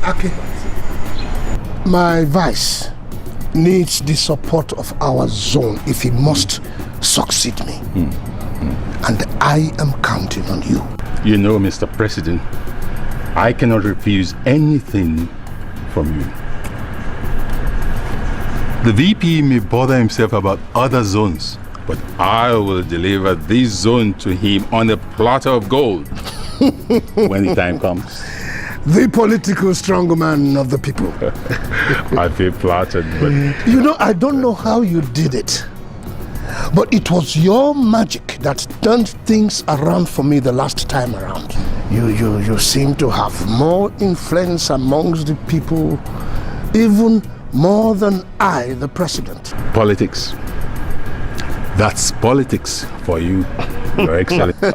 Aki, my vice needs the support of our zone if he must succeed me. And I am counting on you. You know, Mr. President, I cannot refuse anything from you. The VP may bother himself about other zones, but I will deliver this zone to him on a platter of gold when the time comes. The political strongman of the people. I feel flattered, but... You know, I don't know how you did it, but it was your magic that turned things around for me the last time around. You seem to have more influence amongst the people, even more than I, the president. Politics. That's politics for you, Your Excellency.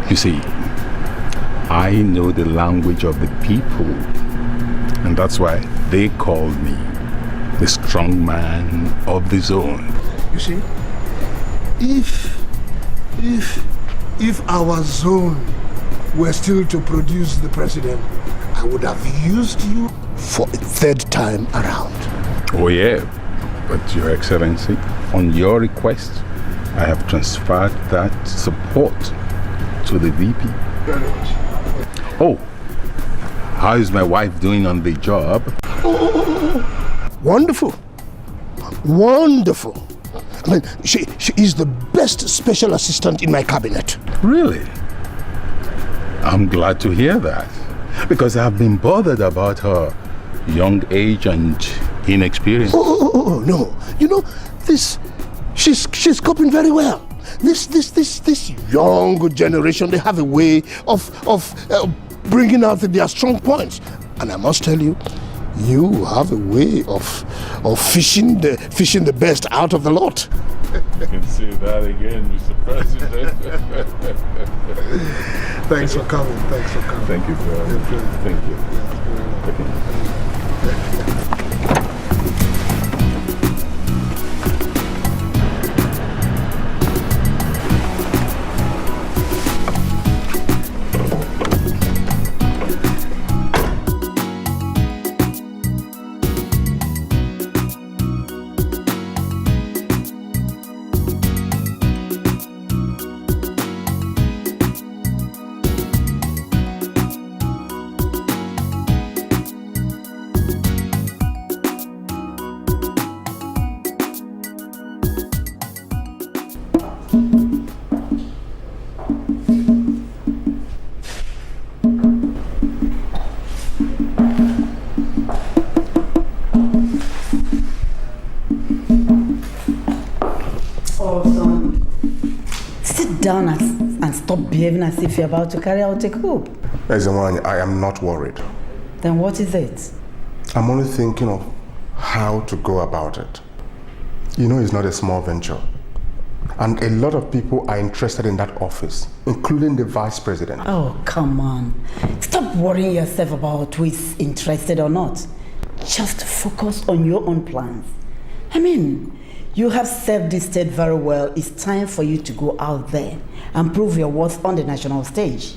You see, I know the language of the people, and that's why they call me the strong man of the zone. You see, if our zone were still to produce the president, I would have used you for a third time around. Oh yeah, but Your Excellency, on your request, I have transferred that support to the VP. Very much. Oh, how is my wife doing on the job? Wonderful. Wonderful. I mean, she is the best special assistant in my cabinet. Really? I'm glad to hear that, because I've been bothered about her young age and inexperience. No. You know, she's coping very well. This young generation, they have a way of bringing out their strong points. And I must tell you, you have a way of fishing the best out of the lot. You can say that again, Mr. President. Thanks for coming. Thank you, sir. Thank you. Down and stop behaving as if you're about to carry out a coup. Ezewan, I am not worried. Then what is it? I'm only thinking of how to go about it. You know, it's not a small venture. And a lot of people are interested in that office, including the vice president. Oh, come on. Stop worrying yourself about who is interested or not. Just focus on your own plans. I mean, you have served this state very well. It's time for you to go out there and prove your worth on the national stage.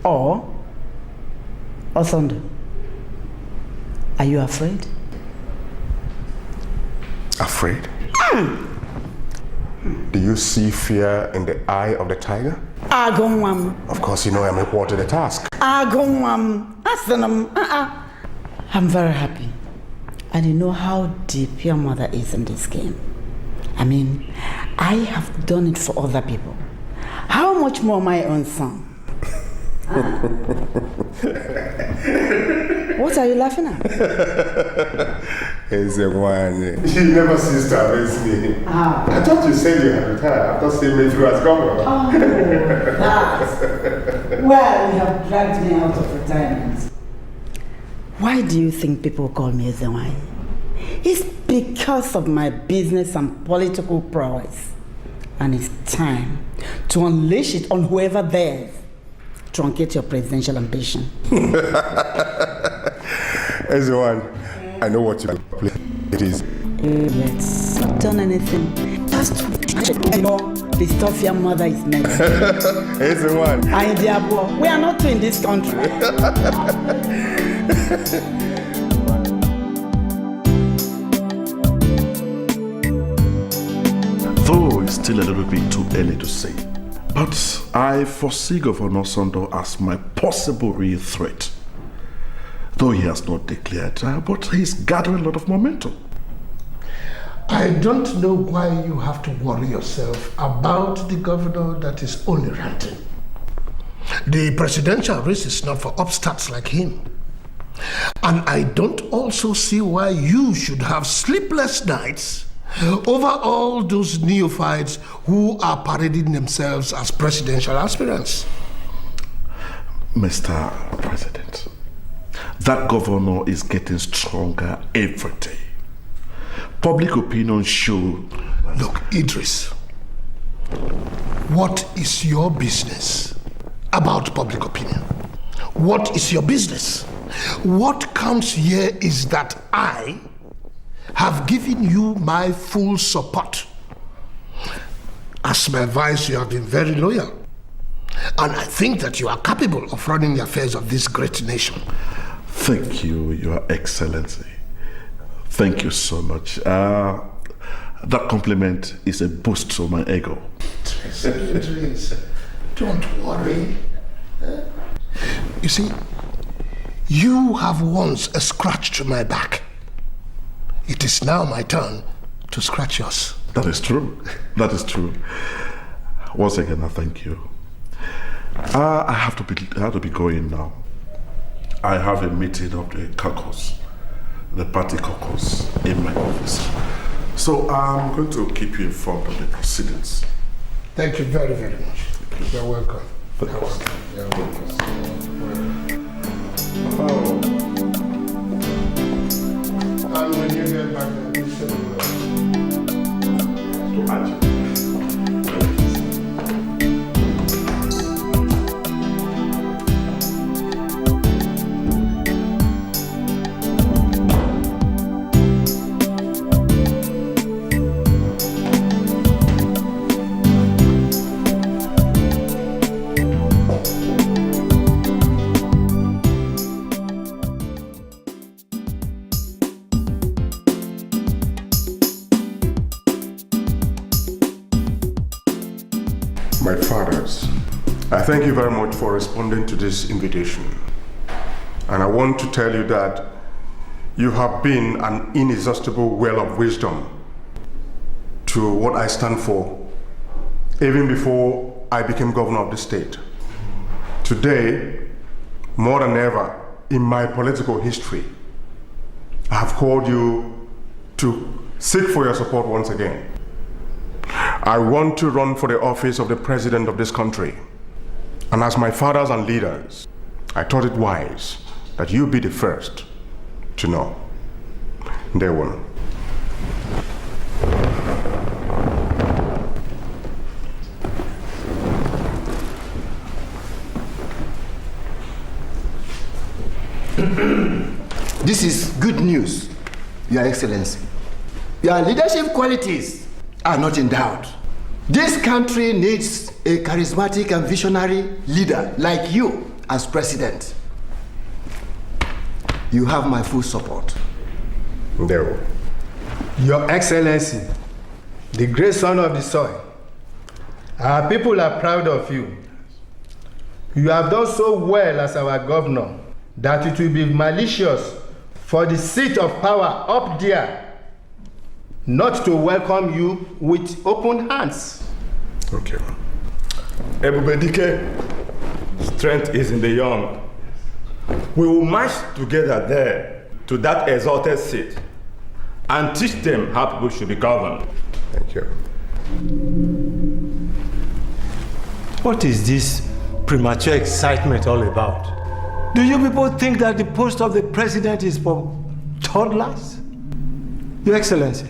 Or Osondo, are you afraid? Afraid? Do you see fear in the eye of the tiger? Agongwam. Of course, you know I'm equal to the task. Agongwam. Asanam. I'm very happy. And you know how deep your mother is in this game. I mean, I have done it for other people. How much more my own son? What are you laughing at? It's a one. You never cease to amaze me. I thought you said you had retired after seeing me through as governor. Oh, that. Well, you have dragged me out of retirement. Why do you think people call me Ezewai? It's because of my business and political prowess. And it's time to unleash it on whoever dares truncate your presidential ambition. Everyone, I know what you play. It is. Yes, I've done anything. Just anymore. the stuff your mother is making. It's the one. And Diabo, we are not in this country. Though it's still a little bit too early to say, but I foresee Governor Sondo as my possible real threat. Though he has not declared, but he's gathering a lot of momentum. I don't know why you have to worry yourself about the governor that is only ranting. The presidential race is not for upstarts like him. And I don't also see why you should have sleepless nights over all those neophytes who are parading themselves as presidential aspirants. Mr. President, that governor is getting stronger every day. Public opinion show. Look, Idris, what is your business about public opinion? What is your business? What counts here is that I have given you my full support. As my vice, you have been very loyal. And I think that you are capable of running the affairs of this great nation. Thank you, Your Excellency. Thank you so much. That compliment is a boost to my ego. Idris, don't worry. You see, you have once scratched my back. It is now my turn to scratch yours. That is true. That is true. Once again, I thank you. I have to be going now. I have a meeting of the caucus, the party caucus, in my office. So I'm going to keep you informed of the proceedings. Thank you very, very much. You're welcome. You're welcome. You're welcome. Oh. And when you get back there, please send me To Aji. My fathers, I thank you very much for responding to this invitation. And I want to tell you that you have been an inexhaustible well of wisdom to what I stand for, even before I became governor of the state. Today, more than ever in my political history, I have called you to seek for your support once again. I want to run for the office of the president of this country. And as my fathers and leaders, I thought it wise that you be the first to know. Day one. This is good news, Your Excellency. Your leadership qualities are not in doubt. This country needs a charismatic and visionary leader like you as president. You have my full support. There. Your Excellency, the great son of the soil, our people are proud of you. You have done so well as our governor that it will be malicious for the seat of power up there not to welcome you with open hands. Okay. Ebubedike, strength is in the young. We will march together there to that exalted seat and teach them how people should be governed. Thank you. What is this premature excitement all about? Do you people think that the post of the president is for toddlers? Your Excellency,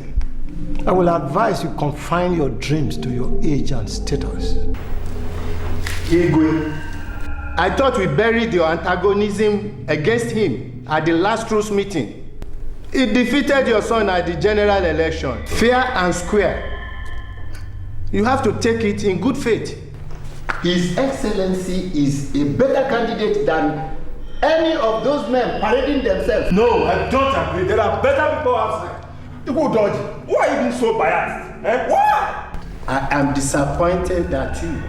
I will advise you confine your dreams to your age and status. Igwe, I thought we buried your antagonism against him at the last truce meeting. He defeated your son at the general election, fair and square. You have to take it in good faith. His Excellency is a better candidate than any of those men parading themselves. No, I don't agree. There are better people outside. You go dodgy. Why are you being so biased? Why? I am disappointed at you.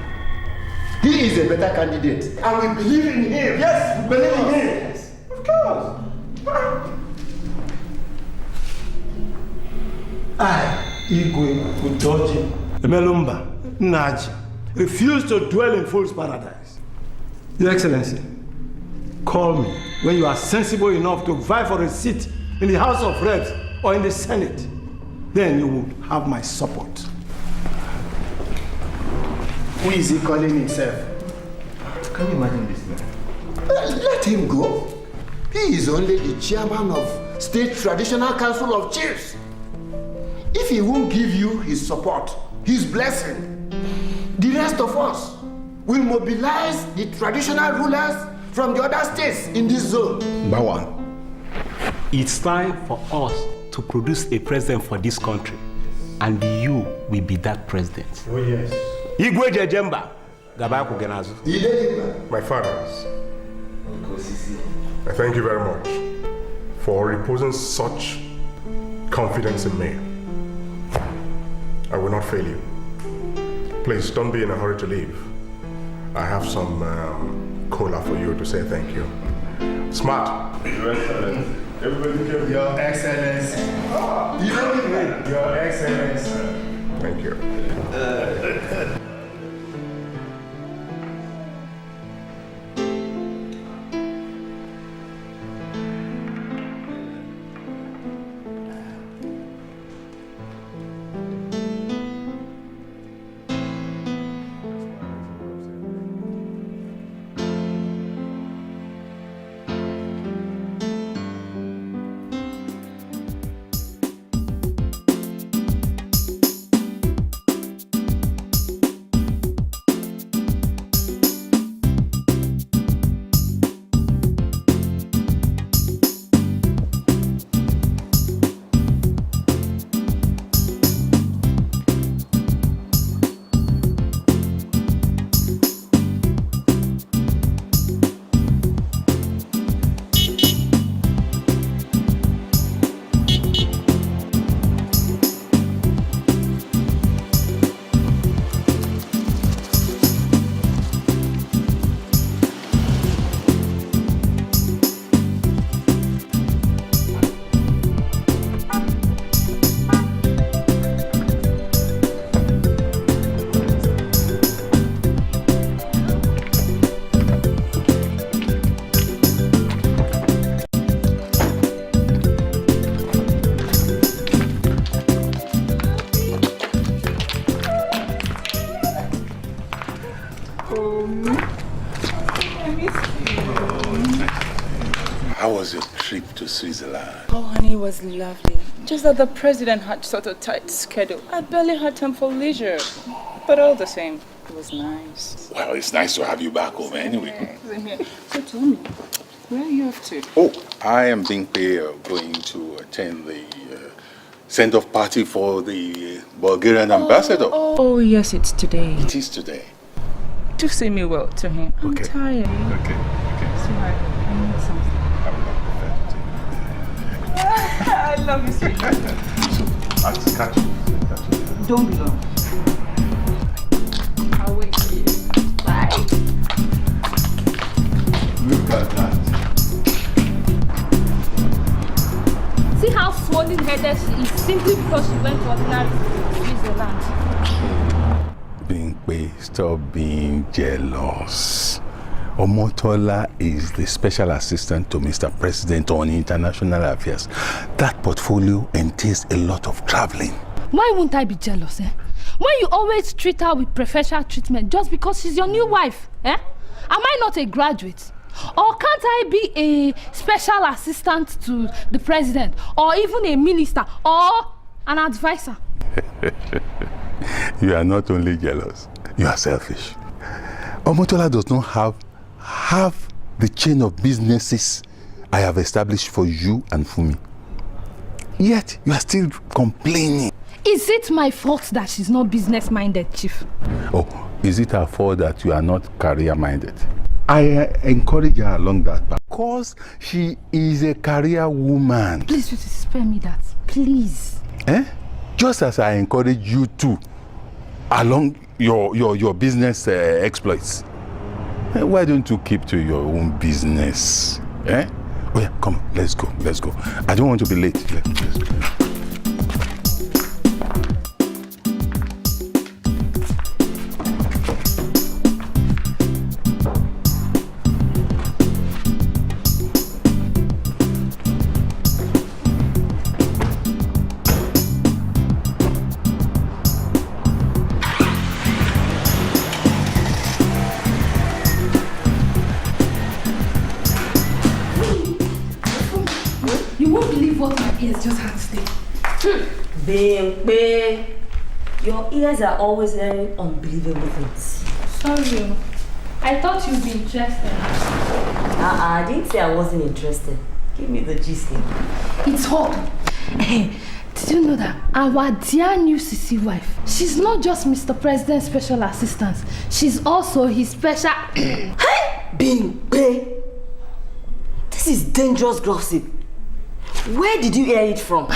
He is a better candidate, and we believe in him. Yes, we believe in him. Yes, of course. I, Igwe Udoji Emelumba Naji, refuse to dwell in fool's paradise. Your Excellency, call me when you are sensible enough to vie for a seat in the House of Reps or in the Senate. Then you will have my support. Who is he calling himself? Can you imagine this man? Let him go. He is only the chairman of State Traditional Council of Chiefs. If he won't give you his support, his blessing, the rest of us will mobilize the traditional rulers from the other states in this zone. Bawan, it's time for us to produce a president for this country, and you will be that president. Oh yes. Igwe Jejemba, Gabaku Genazu. My fathers, I thank you very much for reposing such confidence in me. I will not fail you. Please don't be in a hurry to leave. I have some cola for you to say thank you. Smart. Your Excellency. Everybody Your Excellency. Your Excellency. Thank you. How was your trip to Switzerland? Oh, honey, it was lovely. Just that the president had such a tight schedule. I barely had time for leisure. But all the same, it was nice. Well, it's nice to have you back home anyway. So tell me, where are you off to? Oh, I am being paid going to attend the send-off party for the Bulgarian ambassador. Oh, yes, it's today. It is today. Do say me well to him. I'm tired. Okay. Sweetheart, I need something. I love you, sweetheart. So, I'll catch you. Don't be long. I'll wait for you. Bye. Look at that. See how swollen-headed she is simply because she went to ordinary Switzerland. Stop being jealous. Omotola is the special assistant to Mr. President on international affairs. That portfolio entails a lot of traveling. Why won't I be jealous, eh? Why you always treat her with preferential treatment just because she's your new wife, eh? Am I not a graduate? Or can't I be a special assistant to the president, or even a minister, or an advisor? You are not only jealous, you are selfish. Omotola does not have half the chain of businesses I have established for you and for me. Yet, you are still complaining. Is it my fault that she's not business-minded, Chief? Oh, is it her fault that you are not career-minded? I encourage her along that path because she is a career woman. Please, spare me that. Please. Just as I encourage you to along your business exploits. Why don't you keep to your own business? Oh yeah, come on, let's go. I don't want to be late. Let's go. Just had to stay. Bimpe, your ears are always hearing unbelievable things. Sorry, I thought you'd be interested. I didn't say I wasn't interested. Give me the gist. It's hot. Hey, did you know that our dear new CC wife, she's not just Mr. President's special assistant, she's also his special... Hey, Bimpe, this is dangerous gossip. Where did you hear it from?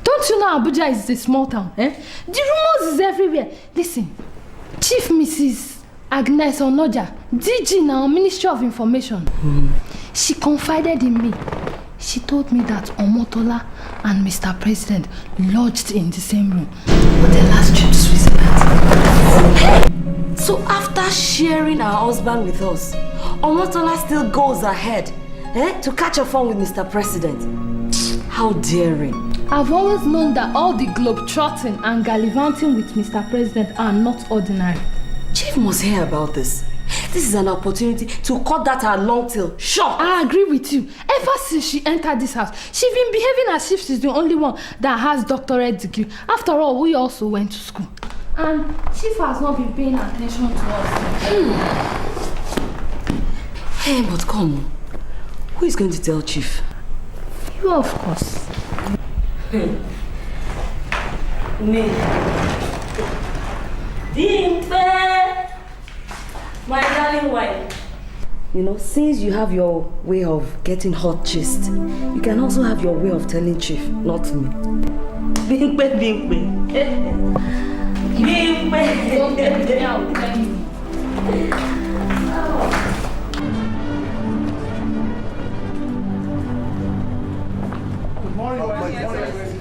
Don't you know Abuja is a small town, The rumors is everywhere. Listen, Chief Mrs. Agnes Onoja, DG now, Ministry of Information. She confided in me. She told me that Omotola and Mr. President lodged in the same room on their last trip to Switzerland. Hey! So after sharing her husband with us, Omotola still goes ahead to catch a phone with Mr. President. How daring. I've always known that all the globe-trotting and gallivanting with Mr. President are not ordinary. Chief must hear about this. This is an opportunity to cut that her long tail short. I agree with you. Ever since she entered this house, she's been behaving as if she's the only one that has doctorate degree. After all, we also went to school. And Chief has not been paying attention to us. Hey, but come on. Who is going to tell Chief? You, of course. Me. Dimpe! My darling wife. You know, since you have your way of getting hot chest, you can also have your way of telling Chief, not me. Bimpe.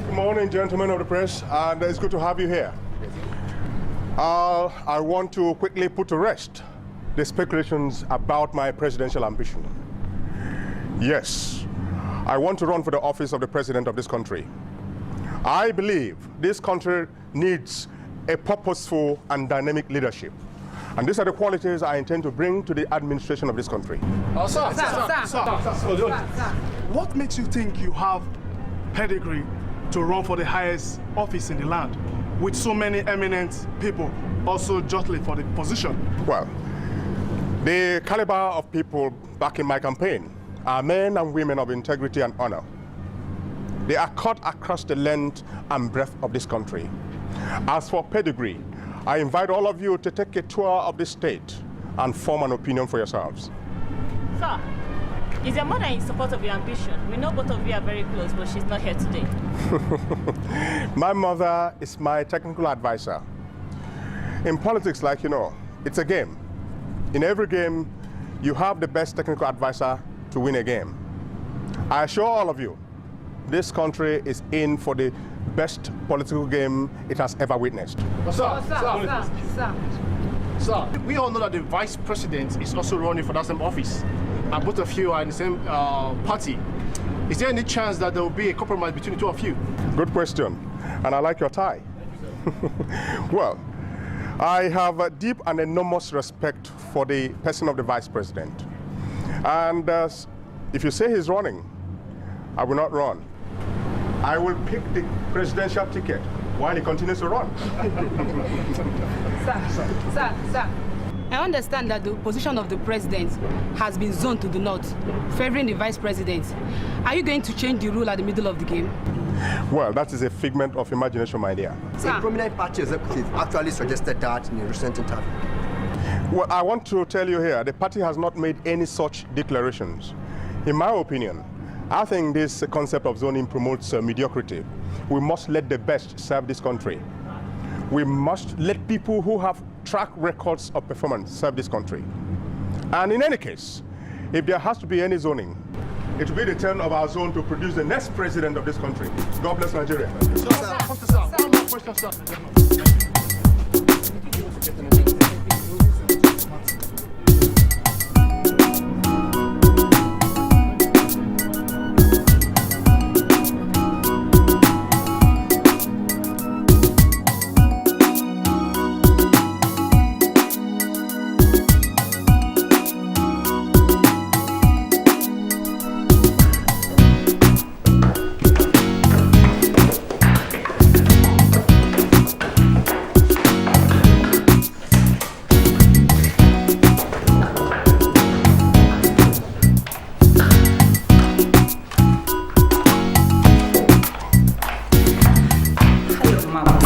Good morning, gentlemen of the press, and it's good to have you here. I want to quickly put to rest the speculations about my presidential ambition. Yes, I want to run for the office of the president of this country. I believe this country needs a purposeful and dynamic leadership. And these are the qualities I intend to bring to the administration of this country. Sir. What makes you think you have pedigree to run for the highest office in the land with so many eminent people also jostling for the position? Well, the caliber of people back in my campaign are men and women of integrity and honor. They are cut across the length and breadth of this country. As for pedigree, I invite all of you to take a tour of the state and form an opinion for yourselves. Sir, is your mother in support of your ambition? We know both of you are very close, but she's not here today. My mother is my technical advisor. In politics, like you know, it's a game. In every game, you have the best technical advisor to win a game. I assure all of you, this country is in for the best political game it has ever witnessed. Sir, we all know that the vice president is also running for that same office, and both of you are in the same party. Is there any chance that there will be a compromise between the two of you? Good question, and I like your tie. Well, I have a deep and enormous respect for the person of the vice president. And if you say he's running, I will not run. I will pick the presidential ticket while he continues to run. Sir, I understand that the position of the president has been zoned to the north, favoring the vice president. Are you going to change the rule at the middle of the game? Well, that is a figment of imagination, my dear. A prominent party executive actually suggested that in a recent interview. Well, I want to tell you here, the party has not made any such declarations. In my opinion, I think this concept of zoning promotes mediocrity. We must let the best serve this country. We must let people who have track records of performance serve this country. And in any case, if there has to be any zoning, it will be the turn of our zone to produce the next president of this country. God bless Nigeria.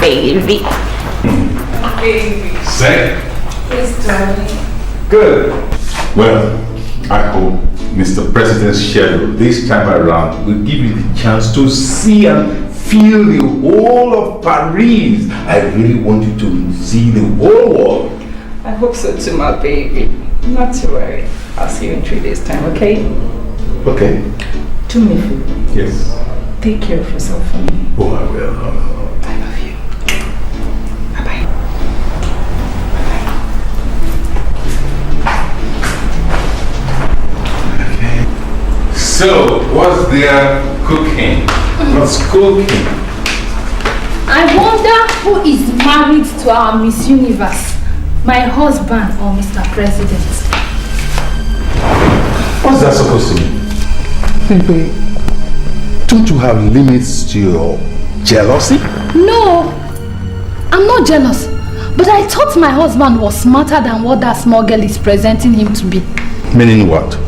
Baby. Baby. Say. Yes, darling. Good. Well, I hope Mr. President's schedule this time around will give you the chance to see and feel the whole of Paris. I really want you to see the whole world. I hope so too, my baby. Not to worry. I'll see you in 3 days' time, okay? Okay. Do me a favor. Yes. Take care of yourself for me. Oh, I will. I love you. Bye-bye. Okay. So, what's there cooking? What's cooking? I wonder who is married to our Miss Universe, my husband or Mr. President. What's that supposed to mean? Baby, don't you have limits to your jealousy? No, I'm not jealous. But I thought my husband was smarter than what that small girl is presenting him to be. Meaning what?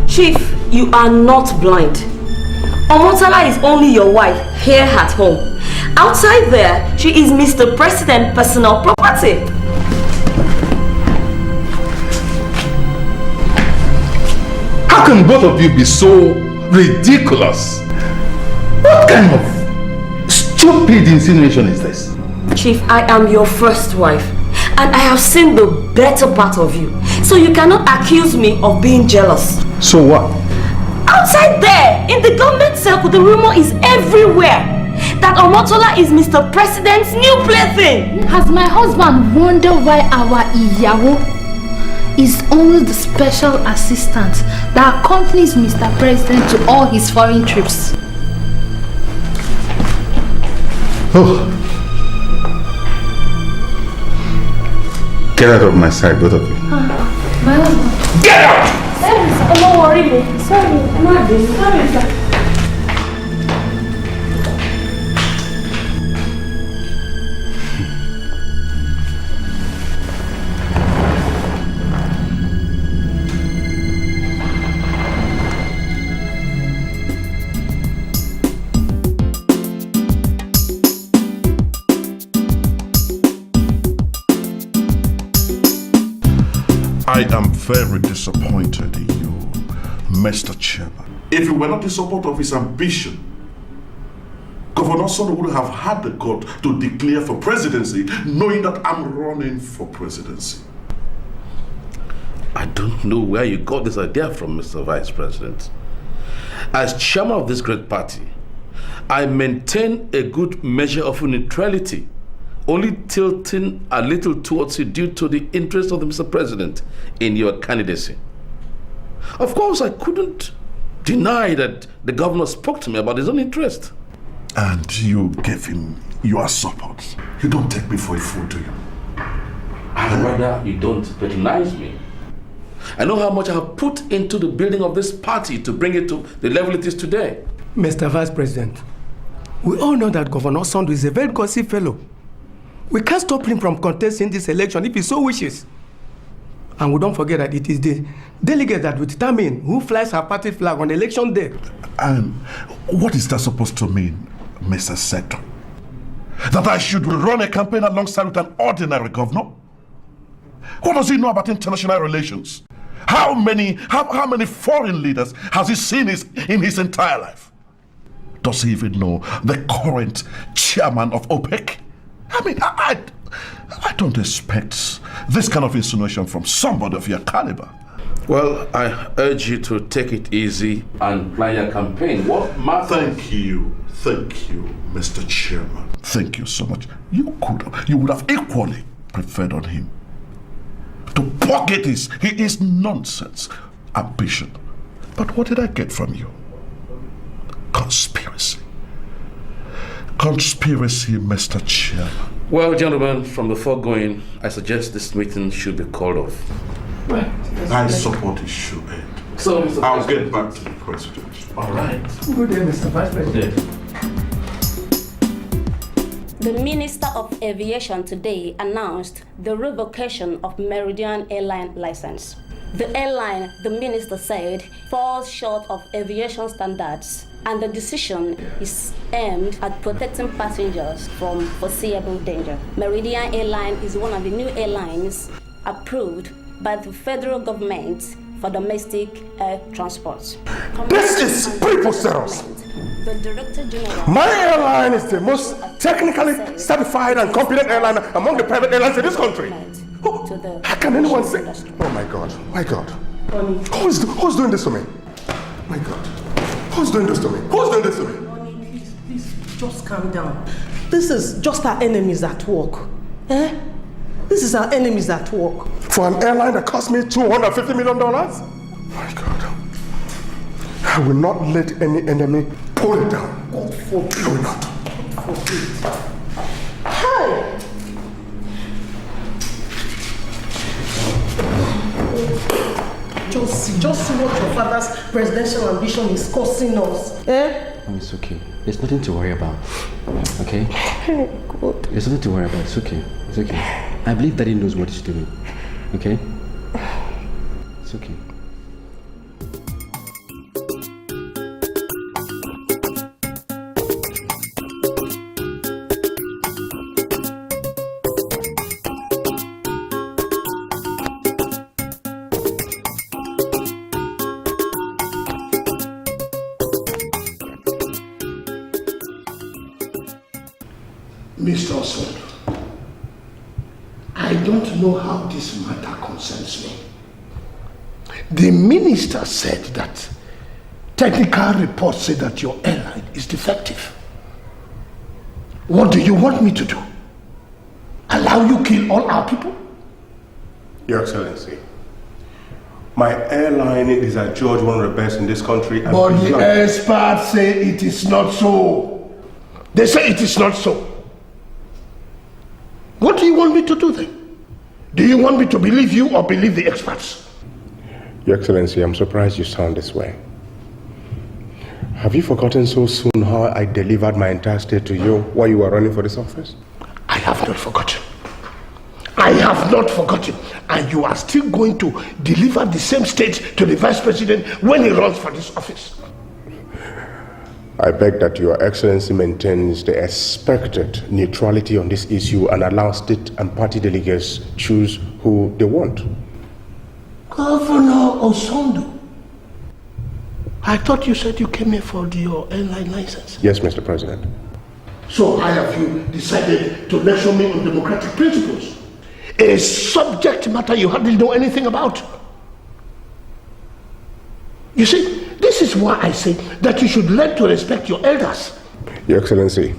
Chief, you are not blind. Omotala is only your wife here at home. Outside there, she is Mr. President's personal property. How can both of you be so ridiculous? What kind of stupid insinuation is this? Chief, I am your first wife, and I have seen the better part of you. So you cannot accuse me of being jealous. So what? Outside there, in the government circle, the rumor is everywhere that Omotola is Mr. President's new plaything. Has my husband wondered why our Iyawo is only the special assistant that accompanies Mr. President to all his foreign trips? Oh. Get out of my sight, both of you. My husband. Get out! Sorry, sir. Don't worry me. Sorry. I'm not doing. Sorry, sir. I am very disappointed in you, Mr. Chairman. If you were not in support of his ambition, Governor Sono would have had the gut to declare for presidency, knowing that I'm running for presidency. I don't know where you got this idea from, Mr. Vice President. As chairman of this great party, I maintain a good measure of neutrality, only tilting a little towards you due to the interest of the Mr. President in your candidacy. Of course, I couldn't deny that the governor spoke to me about his own interest. And you gave him your support. You don't take me for a fool, do you? I'd rather you don't patronize me. I know how much I have put into the building of this party to bring it to the level it is today. Mr. Vice President, we all know that Governor Sondo is a very gossip fellow. We can't stop him from contesting this election if he so wishes. And we don't forget that it is the delegates that will determine who flies her party flag on election day. And what is that supposed to mean, Mr. Seto? That I should run a campaign alongside with an ordinary governor? What does he know about international relations? How many foreign leaders has he seen in his entire life? Does he even know the current chairman of OPEC? I mean, I don't expect this kind of insinuation from somebody of your caliber. Well, I urge you to take it easy and plan your campaign. What matters? Thank you, Mr. Chairman. Thank you so much. You would have equally preferred on him to pocket his nonsense ambition. But what did I get from you? Conspiracy. Conspiracy, Mr. Chairman. Well, gentlemen, from the foregoing, I suggest this meeting should be called off. Right. I support it should end. So, Mr. I'll get back to the President. All right. Good day, Mr. Vice President. The Minister of Aviation today announced the revocation of Meridian Airline license. The airline, the minister said, falls short of aviation standards, and the decision is aimed at protecting passengers from foreseeable danger. Meridian Airline is one of the new airlines approved by the federal government for domestic air transport. This is preposterous. The Director General. My airline is the most technically certified and competent airline among the private airlines in this country. How can anyone say? Oh my God, my God. Who's doing this to me? My God. Who's doing this to me? Who's doing this to me? Please, just calm down. This is just our enemies at work. Eh? This is our enemies at work. For an airline that cost me $250 million? My God. I will not let any enemy pull it down. God forbid. I will not. God forbid. Hi! Just see what your father's presidential ambition is costing us. Eh? It's okay. There's nothing to worry about. Okay? God. There's nothing to worry about. It's okay. It's okay. I believe Daddy knows what he's doing. Okay? It's okay. Mr. Oswald, I don't know how this matter concerns me. The minister said that technical reports say that your airline is defective. What do you want me to do? Allow you kill all our people? Your Excellency, my airline is adjudged one of the best in this country. But the experts say it is not so. They say it is not so. What do you want me to do then? Do you want me to believe you or believe the experts? Your Excellency, I'm surprised you sound this way. Have you forgotten so soon how I delivered my entire state to you while you were running for this office? I have not forgotten. I have not forgotten. And you are still going to deliver the same state to the Vice President when he runs for this office. I beg that Your Excellency maintains the expected neutrality on this issue and allows state and party delegates choose who they want. Governor Osondo, I thought you said you came here for your airline license. Yes, Mr. President. So why have you decided to lecture me on democratic principles? A subject matter you hardly know anything about. You see, this is why I say that you should learn to respect your elders. Your Excellency,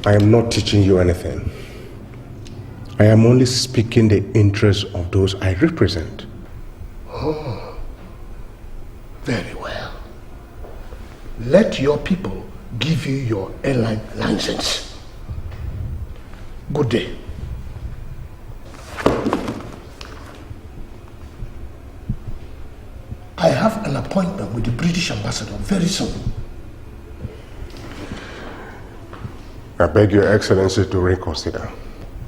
I am not teaching you anything. I am only speaking the interests of those I represent. Oh, very well. Let your people give you your airline license. Good day. I have an appointment with the British ambassador very soon. I beg Your Excellency to reconsider.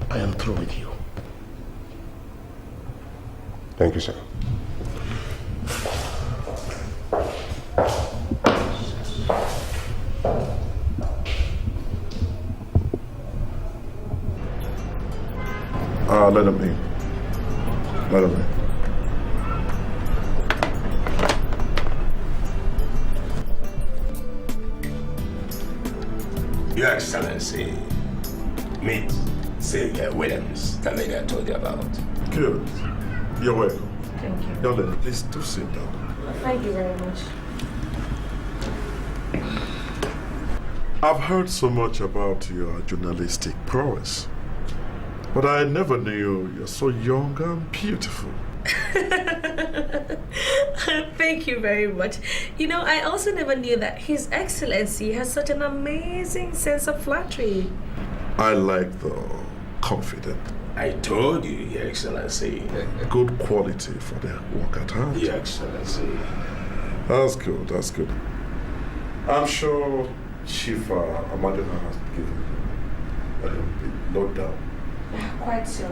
I am through with you. Thank you, sir. Let him in. Let him in. Your Excellency, meet Sylvia Williams, the lady I told you about. Good. You're welcome. Thank you. Young lady, please do sit down. Thank you very much. I've heard so much about your journalistic prowess, but I never knew you're so young and beautiful. Thank you very much. You know, I also never knew that His Excellency has such an amazing sense of flattery. I like the confident. I told you, Your Excellency. Good quality for the work at hand. Your Excellency. That's good, that's good. I'm sure Chief Amadena has given you a little bit low down. Quite so.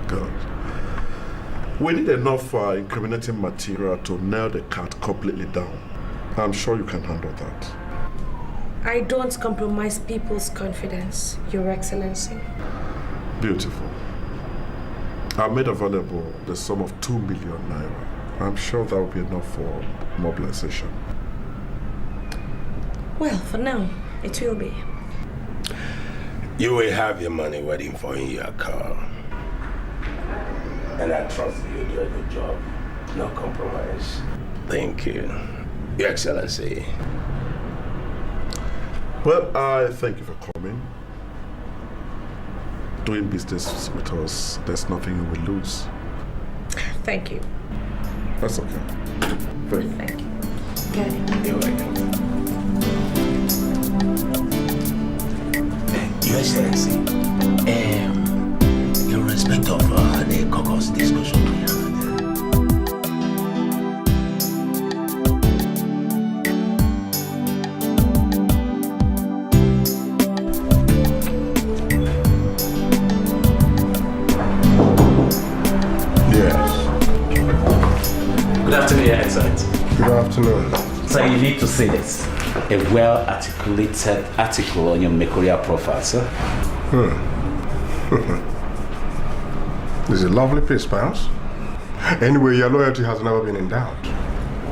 Good. We need enough incriminating material to nail the cat completely down. I'm sure you can handle that. I don't compromise people's confidence, Your Excellency. Beautiful. I made available the sum of 2 million naira. I'm sure that will be enough for mobilization. Well, for now, it will be. You will have your money waiting for you in your car. And I trust you'll do a good job. No compromise. Thank you, Your Excellency. Well, I thank you for coming. Doing business with us, there's nothing you will lose. Thank you. That's okay. Thank you. Thank you. Good. You're welcome. Your Excellency, in respect of the caucus discussion we had. Good afternoon, Your Excellency. Good afternoon. Sir, you need to see this. A well-articulated article on your Mercurial profile, sir. This is a lovely piece, perhaps. Anyway, your loyalty has never been in doubt.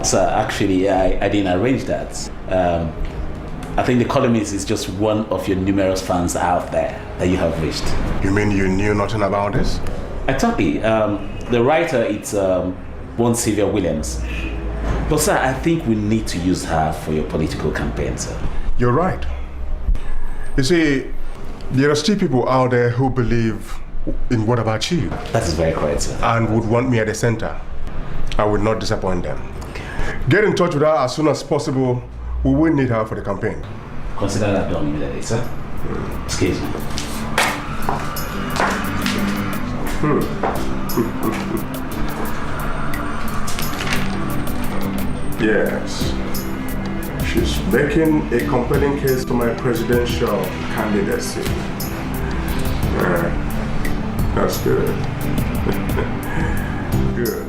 Sir, actually, I didn't arrange that. I think the columnist is just one of your numerous fans out there that you have reached. You mean you knew nothing about this? Exactly. The writer is one Sylvia Williams. But sir, I think we need to use her for your political campaign, sir. You're right. You see, there are still people out there who believe in what I've achieved. That is very correct, sir. And would want me at the center. I will not disappoint them. Get in touch with her as soon as possible. We will need her for the campaign. Consider that done immediately, sir. Excuse me. Yes. She's making a compelling case for my presidential candidacy. That's good. Good.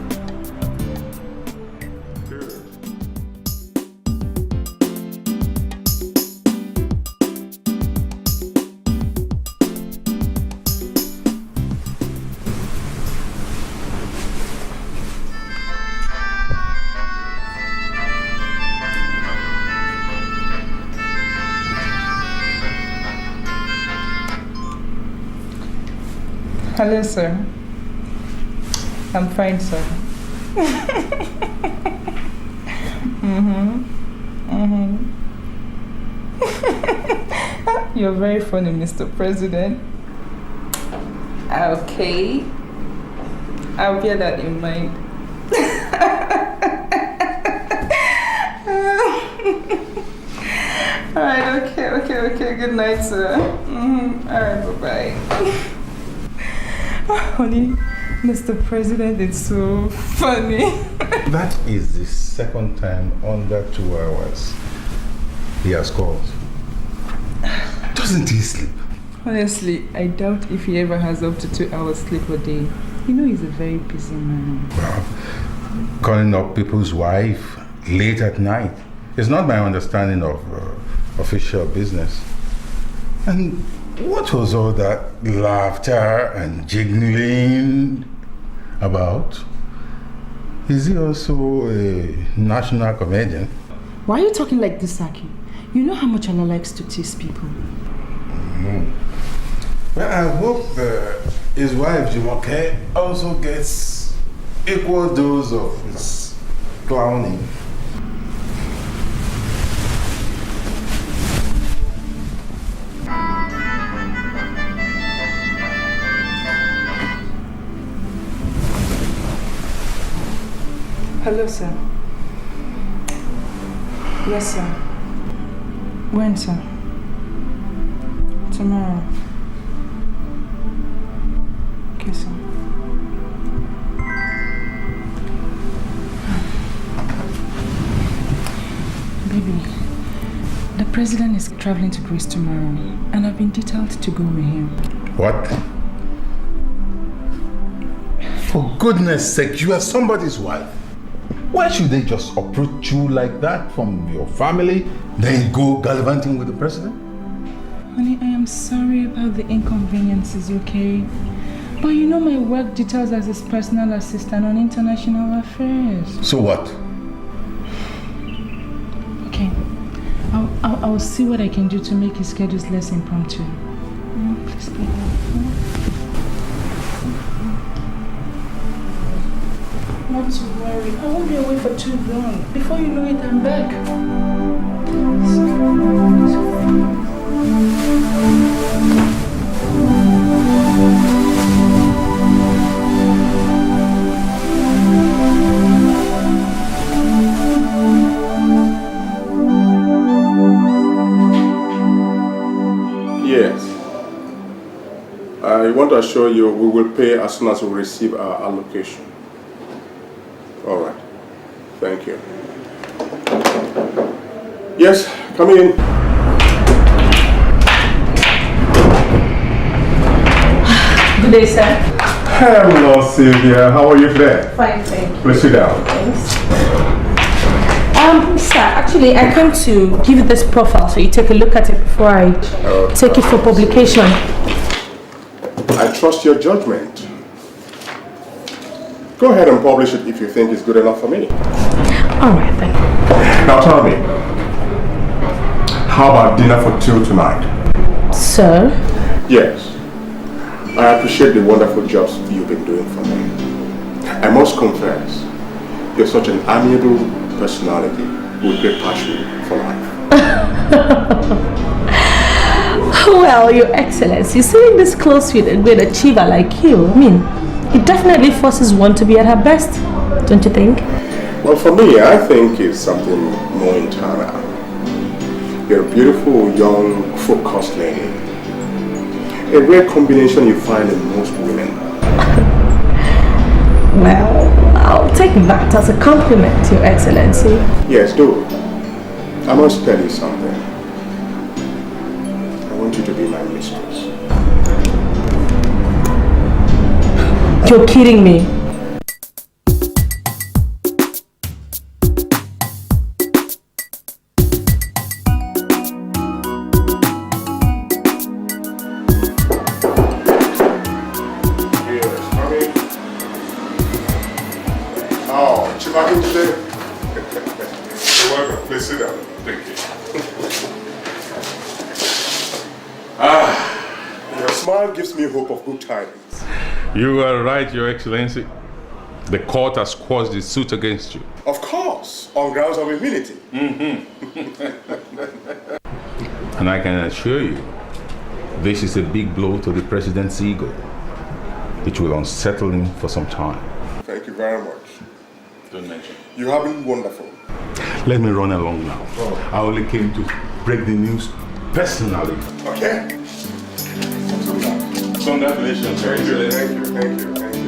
Hello, sir. I'm fine, sir. You're very funny, Mr. President. Okay. I'll bear that in mind. Alright, okay. Good night, sir. Alright, bye-bye. Honey, Mr. President, it's so funny. That is the second time under 2 hours he has called. Doesn't he sleep? Honestly, I doubt if he ever has up to 2 hours sleep a day. You know he's a very busy man. Calling up people's wife late at night is not my understanding of official business. And what was all that laughter and jiggling about? Is he also a national comedian? Why are you talking like this, Saki? You know how much Allah likes to tease people. Well, I hope his wife Jumoke also gets equal dose of his clowning. Hello, sir. Yes, sir. When, sir? Tomorrow. Okay, sir. Baby, the president is traveling to Greece tomorrow, and I've been detailed to go with him. What? For goodness sake, you are somebody's wife. Why should they just approach you like that from your family, then go gallivanting with the president? Honey, I am sorry about the inconveniences, okay? But you know my work details as his personal assistant on international affairs. So what? Okay, I'll see what I can do to make his schedules less impromptu. Please be Not to worry, I won't be away for too long. Before you know it, I'm back. Yes. I want to assure you we will pay as soon as we receive our allocation. All right. Thank you. Yes, come in. Good day, sir. Hello, Sylvia. How are you today? Fine, thank you. Please sit down. Thanks. Sir, actually, I came to give you this profile so you take a look at it before I take it for publication. I trust your judgment. Go ahead and publish it if you think it's good enough for me. All right, then. Now tell me, how about dinner for two tonight? Sir? Yes. I appreciate the wonderful jobs you've been doing for me. I must confess, you're such an amiable personality with great passion for life. Well, Your Excellency, sitting this close with a great achiever like you, I mean, it definitely forces one to be at her best, don't you think? Well, for me, I think it's something more internal. You're a beautiful, young, focused lady. A rare combination you find in most women. Well, I'll take that as a compliment, Your Excellency. Yes, do. I must tell you something. I want you to be my mistress. You're kidding me. Gives me hope of good tidings. You are right, Your Excellency. The court has quashed the suit against you. Of course, on grounds of immunity. And I can assure you, this is a big blow to the president's ego. It will unsettle him for some time. Thank you very much. Don't mention. You have been wonderful. Let me run along now. Oh. I only came to break the news personally. Okay. Congratulations. Thank you, thank you, thank you, thank you.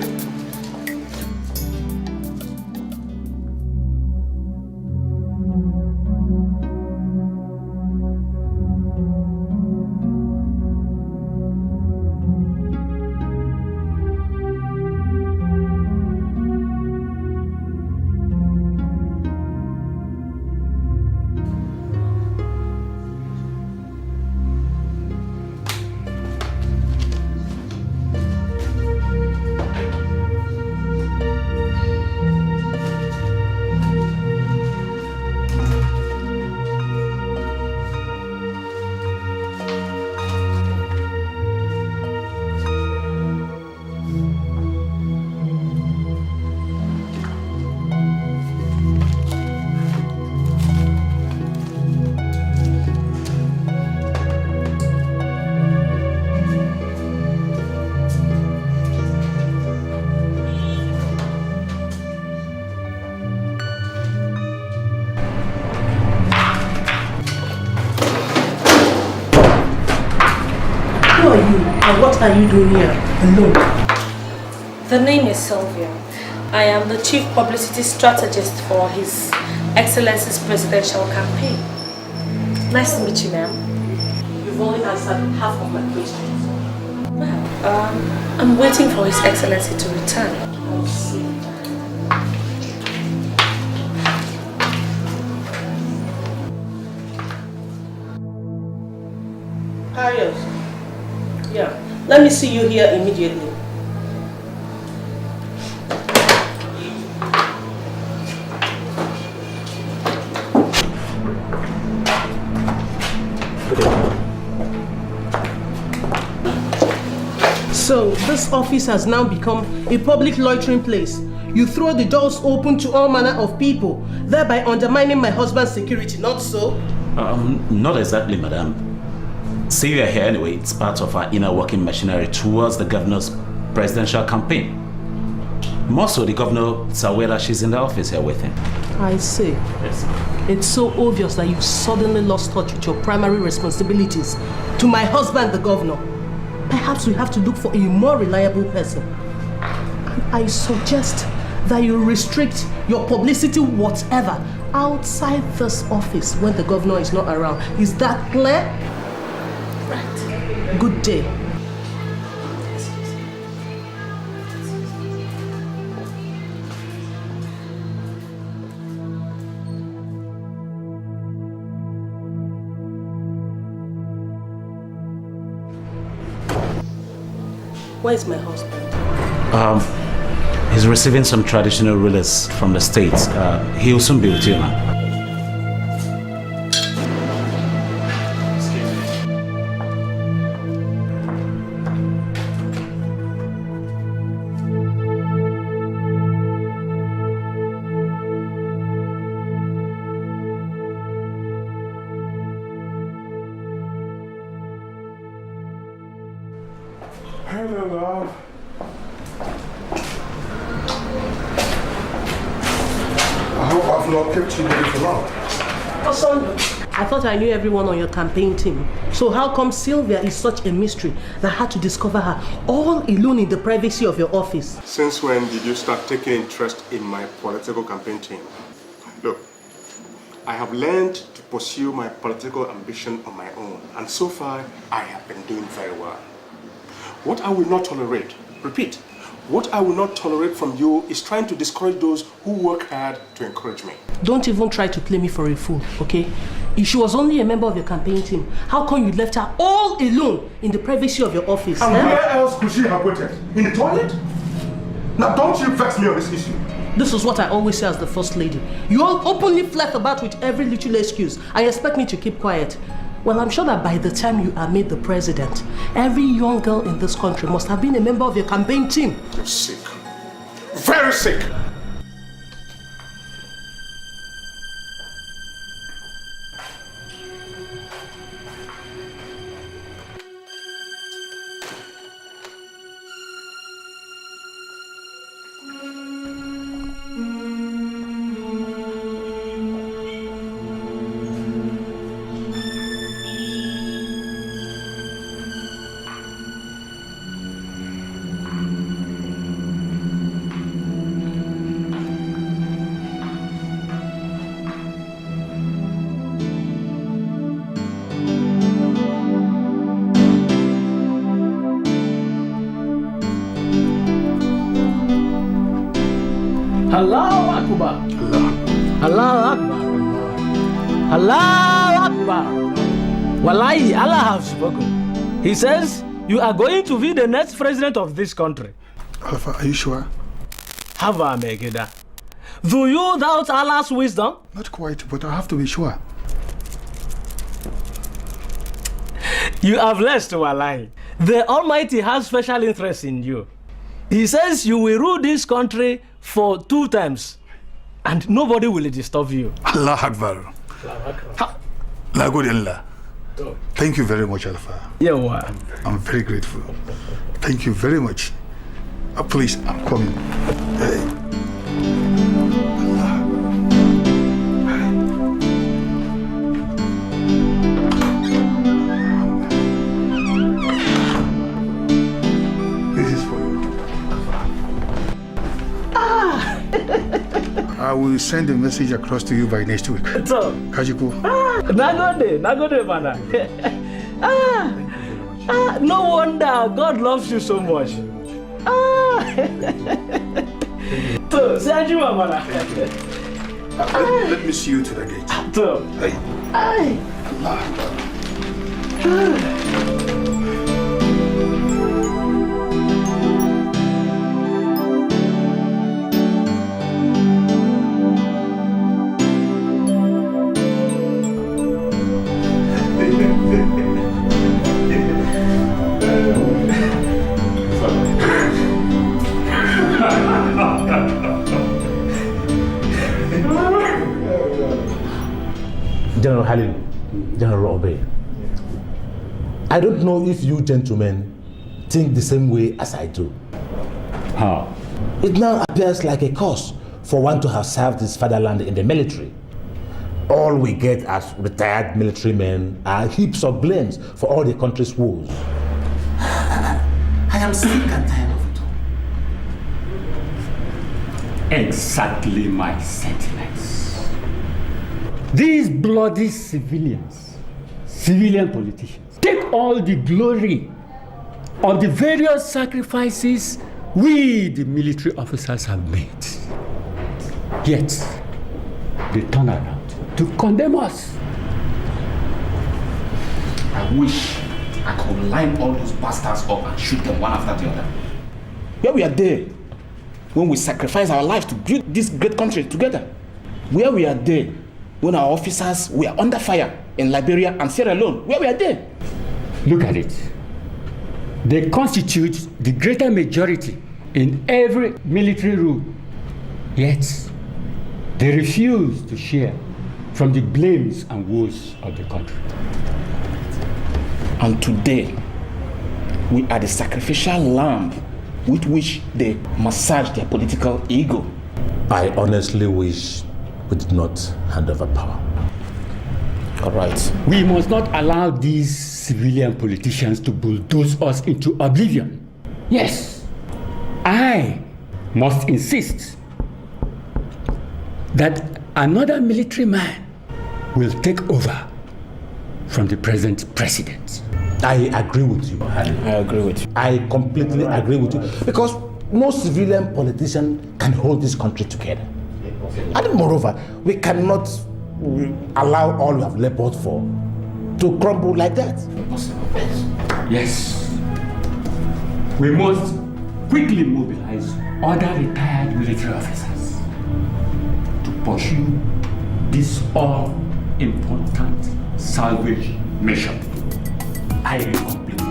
And what are you doing here alone? The name is Sylvia. I am the Chief Publicity Strategist for His Excellency's presidential campaign. Nice to meet you, ma'am. You've only answered half of my questions. Well, I'm waiting for His Excellency to return. I'll see. Arius. Yeah. Let me see you here immediately. So, this office has now become a public loitering place. You throw the doors open to all manner of people, thereby undermining my husband's security, not so? Not exactly, madam. See, we are here anyway. It's part of our inner working machinery towards the governor's presidential campaign. More so, the governor is aware that she's in the office here with him. I see. Yes. It's so obvious that you suddenly lost touch with your primary responsibilities to my husband, the governor. Perhaps we have to look for a more reliable person. And I suggest that you restrict your publicity whatever outside this office when the governor is not around. Is that clear? Right. Good day. Where is my husband? He's receiving some traditional rulers from the States. He'll soon be with you now. Hello, love. I hope I've not kept you waiting for long. I thought I knew everyone on your campaign team. So how come Sylvia is such a mystery that I had to discover her all alone in the privacy of your office? Since when did you start taking interest in my political campaign team? Look, I have learned to pursue my political ambition on my own, and so far I have been doing very well. What I will not tolerate, repeat, what I will not tolerate from you is trying to discourage those who work hard to encourage me. Don't even try to play me for a fool, okay? If she was only a member of your campaign team, how come you left her all alone in the privacy of your office? And where else could she have waited? In the toilet? Now don't you vex me on this issue. This is what I always say as the first lady. You all openly flirt about with every little excuse and expect me to keep quiet. Well, I'm sure that by the time you are made the president, every young girl in this country must have been a member of your campaign team. You're sick. Very sick. Allahu Akbar. Allahu Akbar. Allahu Akbar. Wallahi, Allah has spoken. He says, you are going to be the next president of this country. Alpha, are you sure? Hava Megida. Do you doubt Allah's wisdom? Not quite, but I have to be sure. You are blessed, Wallahi. The Almighty has special interest in you. He says you will rule this country for 2 times and nobody will disturb you. Allah Akbar. Thank you very much, Alpha. Yeah, what? I'm very grateful. Thank you very much. Please, I'm coming. will send a message across to you by next week. So, Kajiko. Nagode, man. No wonder God loves you so much. So, send you, man. Let me see you to the gate. So, General Halil, General Obey, I don't know if you gentlemen think the same way as I do. How? It now appears like a cause for one to have served his fatherland in the military. All we get as retired military men are heaps of blames for all the country's woes. I am sick and tired of it all. Exactly my sentiments. These bloody civilians, civilian politicians, take all the glory of the various sacrifices we, the military officers, have made. Yet, they turn around to condemn us. I wish I could line all those bastards up and shoot them one after the other. Where we are there, when we sacrifice our lives to build this great country together. Where we are there, when our officers were under fire in Liberia and Sierra Leone. Where we are there. Look at it. They constitute the greater majority in every military rule. Yet, they refuse to share from the blames and woes of the country. And today, we are the sacrificial lamb with which they massage their political ego. I honestly wish we did not hand over power. All right. We must not allow these civilian politicians to bulldoze us into oblivion. Yes, I must insist that another military man will take over from the present president. I agree with you. I agree with you. I completely agree with you. Because no civilian politician can hold this country together. And moreover, we cannot allow all we have labored for to crumble like that. Yes. We must quickly mobilize other retired military officers to pursue this all-important salvage mission. I completely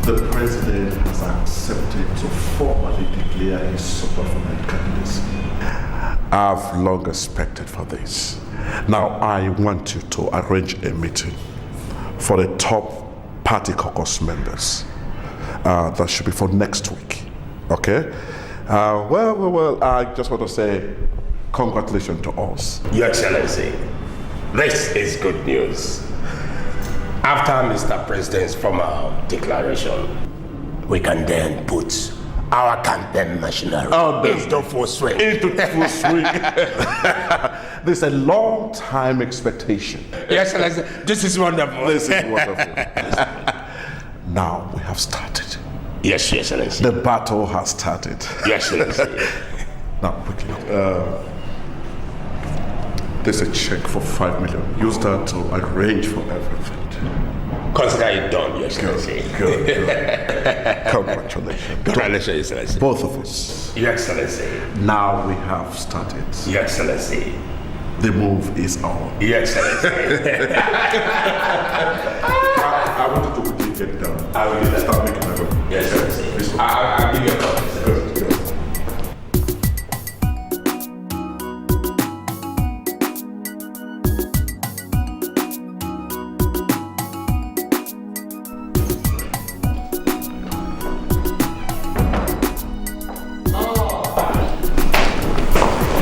The president has accepted to formally declare his support for my candidacy. I've long expected for this. Now I want you to arrange a meeting for the top party caucus members. That should be for next week. Okay? Well, I just want to say congratulations to us. Your Excellency, this is good news. After Mr. President's formal declaration, we can then put our campaign machinery into full swing. This is a long time expectation. Your Excellency, this is wonderful. This is wonderful. Now we have started. Yes, Your Excellency. The battle has started. Your Excellency. Now, quickly. There's a check for 5 million. Use that to arrange for everything. Consider it done, Your Excellency. Good. Congratulations. Congratulations, Your Excellency. Both of us. Your Excellency. Now we have started. Your Excellency. The move is on. Your Excellency. I want you to quickly get down. I will do that. Start making my own. Yes, Excellency. I'll give you a call. Good.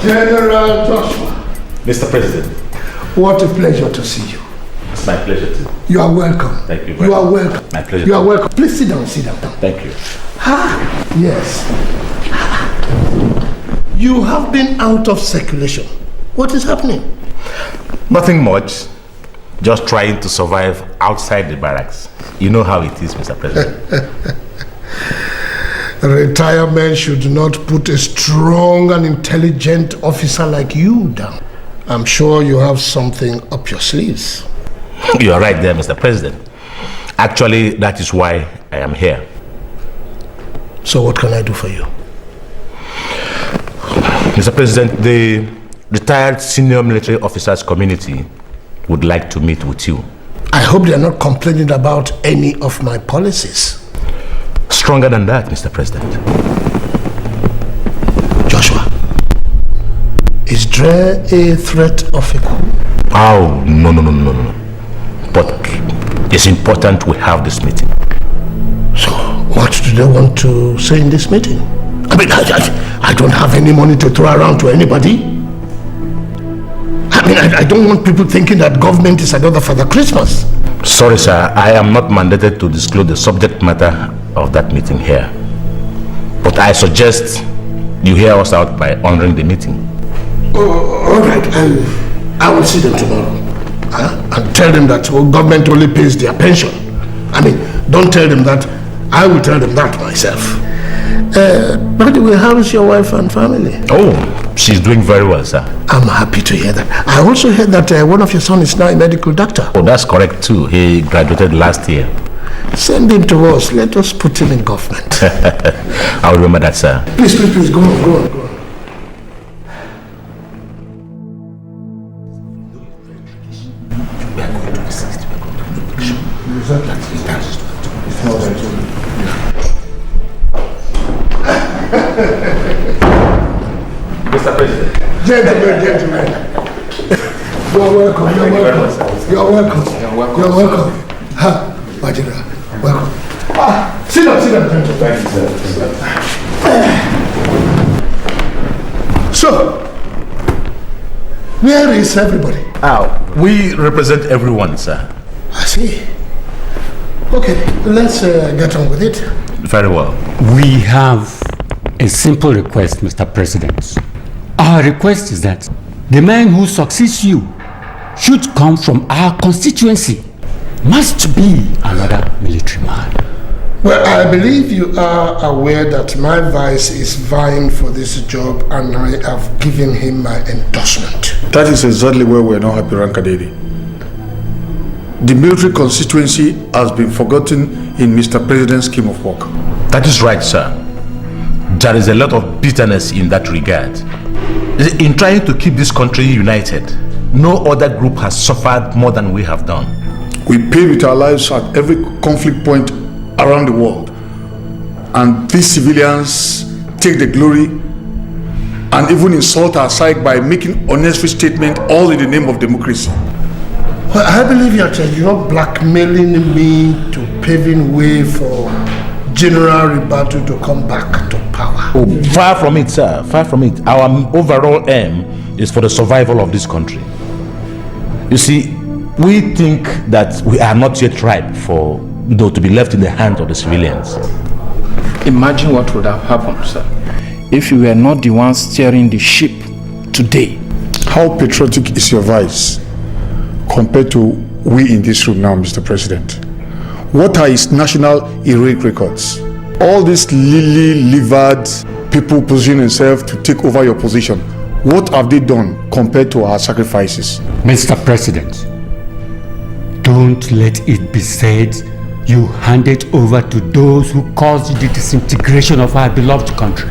General Joshua. Mr. President. What a pleasure to see you. It's my pleasure too. You are welcome. Thank you very You are much. welcome. My pleasure. You are welcome. Please sit down, sit down. Thank you. Yes. You have been out of circulation. What is happening? Nothing much. Just trying to survive outside the barracks. You know how it is, Mr. President. Retirement should not put a strong and intelligent officer like you down. I'm sure you have something up your sleeves. You are right there, Mr. President. Actually, that is why I am here. So what can I do for you? Mr. President, the retired senior military officers community would like to meet with you. I hope they are not complaining about any of my policies. Stronger than that, Mr. President. Joshua, is there a threat of a coup? Oh, no. But it's important we have this meeting. So, what do they want to say in this meeting? I mean, I don't have any money to throw around to anybody. I mean, I don't want people thinking that government is another Father Christmas. Sorry, sir. I am not mandated to disclose the subject matter of that meeting here. But I suggest you hear us out by honoring the meeting. All right. I will see them tomorrow. And tell them that government only pays their pension. I mean, don't tell them that. I will tell them that myself. By the way, how is your wife and family? Oh, she's doing very well, sir. I'm happy to hear that. I also heard that one of your sons is now a medical doctor. Oh, that's correct too. He graduated last year. Send him to us. Let us put him in government. I'll remember that, sir. Please, go on. Mr. President. Gentlemen. You're welcome. Majida, welcome. Sit down, gentlemen. Thank you, sir. So, where is everybody? We represent everyone, sir. I see. Okay, let's get on with it. Very well. We have a simple request, Mr. President. Our request is that the man who succeeds you should come from our constituency. Must be another military man. Well, I believe you are aware that my vice is vying for this job and I have given him my endorsement. That is exactly where we're not happy, Rankadedi. The military constituency has been forgotten in Mr. President's scheme of work. That is right, sir. There is a lot of bitterness in that regard. In trying to keep this country united, no other group has suffered more than we have done. We pay with our lives at every conflict point around the world. And these civilians take the glory and even insult our side by making unnecessary statements all in the name of democracy. Well, I believe you're blackmailing me to paving way for General Ribadu to come back to power. Oh, far from it, sir. Far from it. Our overall aim is for the survival of this country. You see, we think that we are not yet ripe for, to be left in the hands of the civilians. Imagine what would have happened, sir, if you were not the ones steering the ship today. How patriotic is your vice compared to we in this room now, Mr. President? What are his national heroic records? All these lily-livered people positioning themselves to take over your position, what have they done compared to our sacrifices? Mr. President, don't let it be said you handed over to those who caused the disintegration of our beloved country.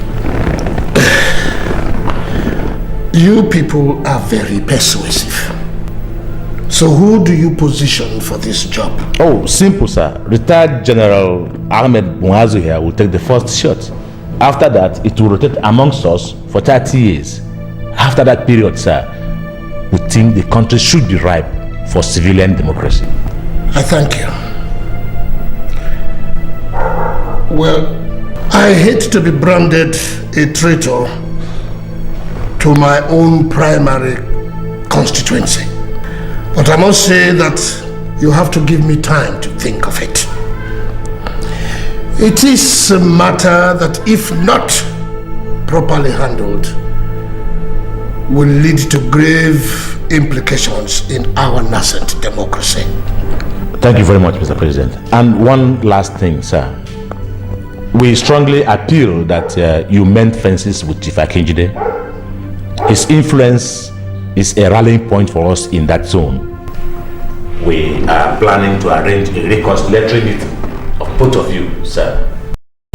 You people are very persuasive. So who do you position for this job? Oh, simple, sir. Retired General Ahmed Muazu here will take the first shot. After that, it will rotate amongst us for 30 years. After that period, sir, we think the country should be ripe for civilian democracy. I thank you. Well, I hate to be branded a traitor to my own primary constituency. But I must say that you have to give me time to think of it. It is a matter that, if not properly handled, will lead to grave implications in our nascent democracy. Thank you very much, Mr. President. And one last thing, sir. We strongly appeal that you mend fences with Chief Akinjide. His influence is a rallying point for us in that zone. We are planning to arrange a reconciliatory meeting of both of you, sir.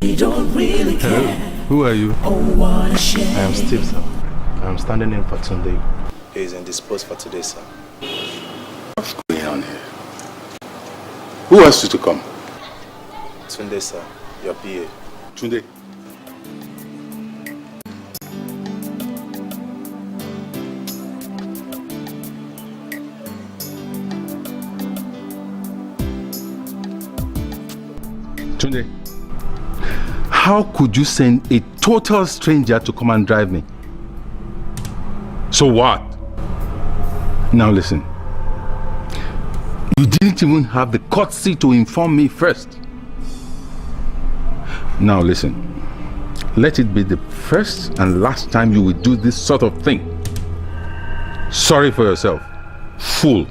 We don't really care. Hello. Who are you? Oh, what a shame. I am Steve, sir. I am standing in for Tunde. He is indisposed for today, sir. What's going on here? Who asked you to come? Tunde, sir. Your PA. Tunde. Tunde, how could you send a total stranger to come and drive me? So what? Now listen. You didn't even have the courtesy to inform me first. Now listen. Let it be the first and last time you will do this sort of thing. Sorry for yourself. Fool.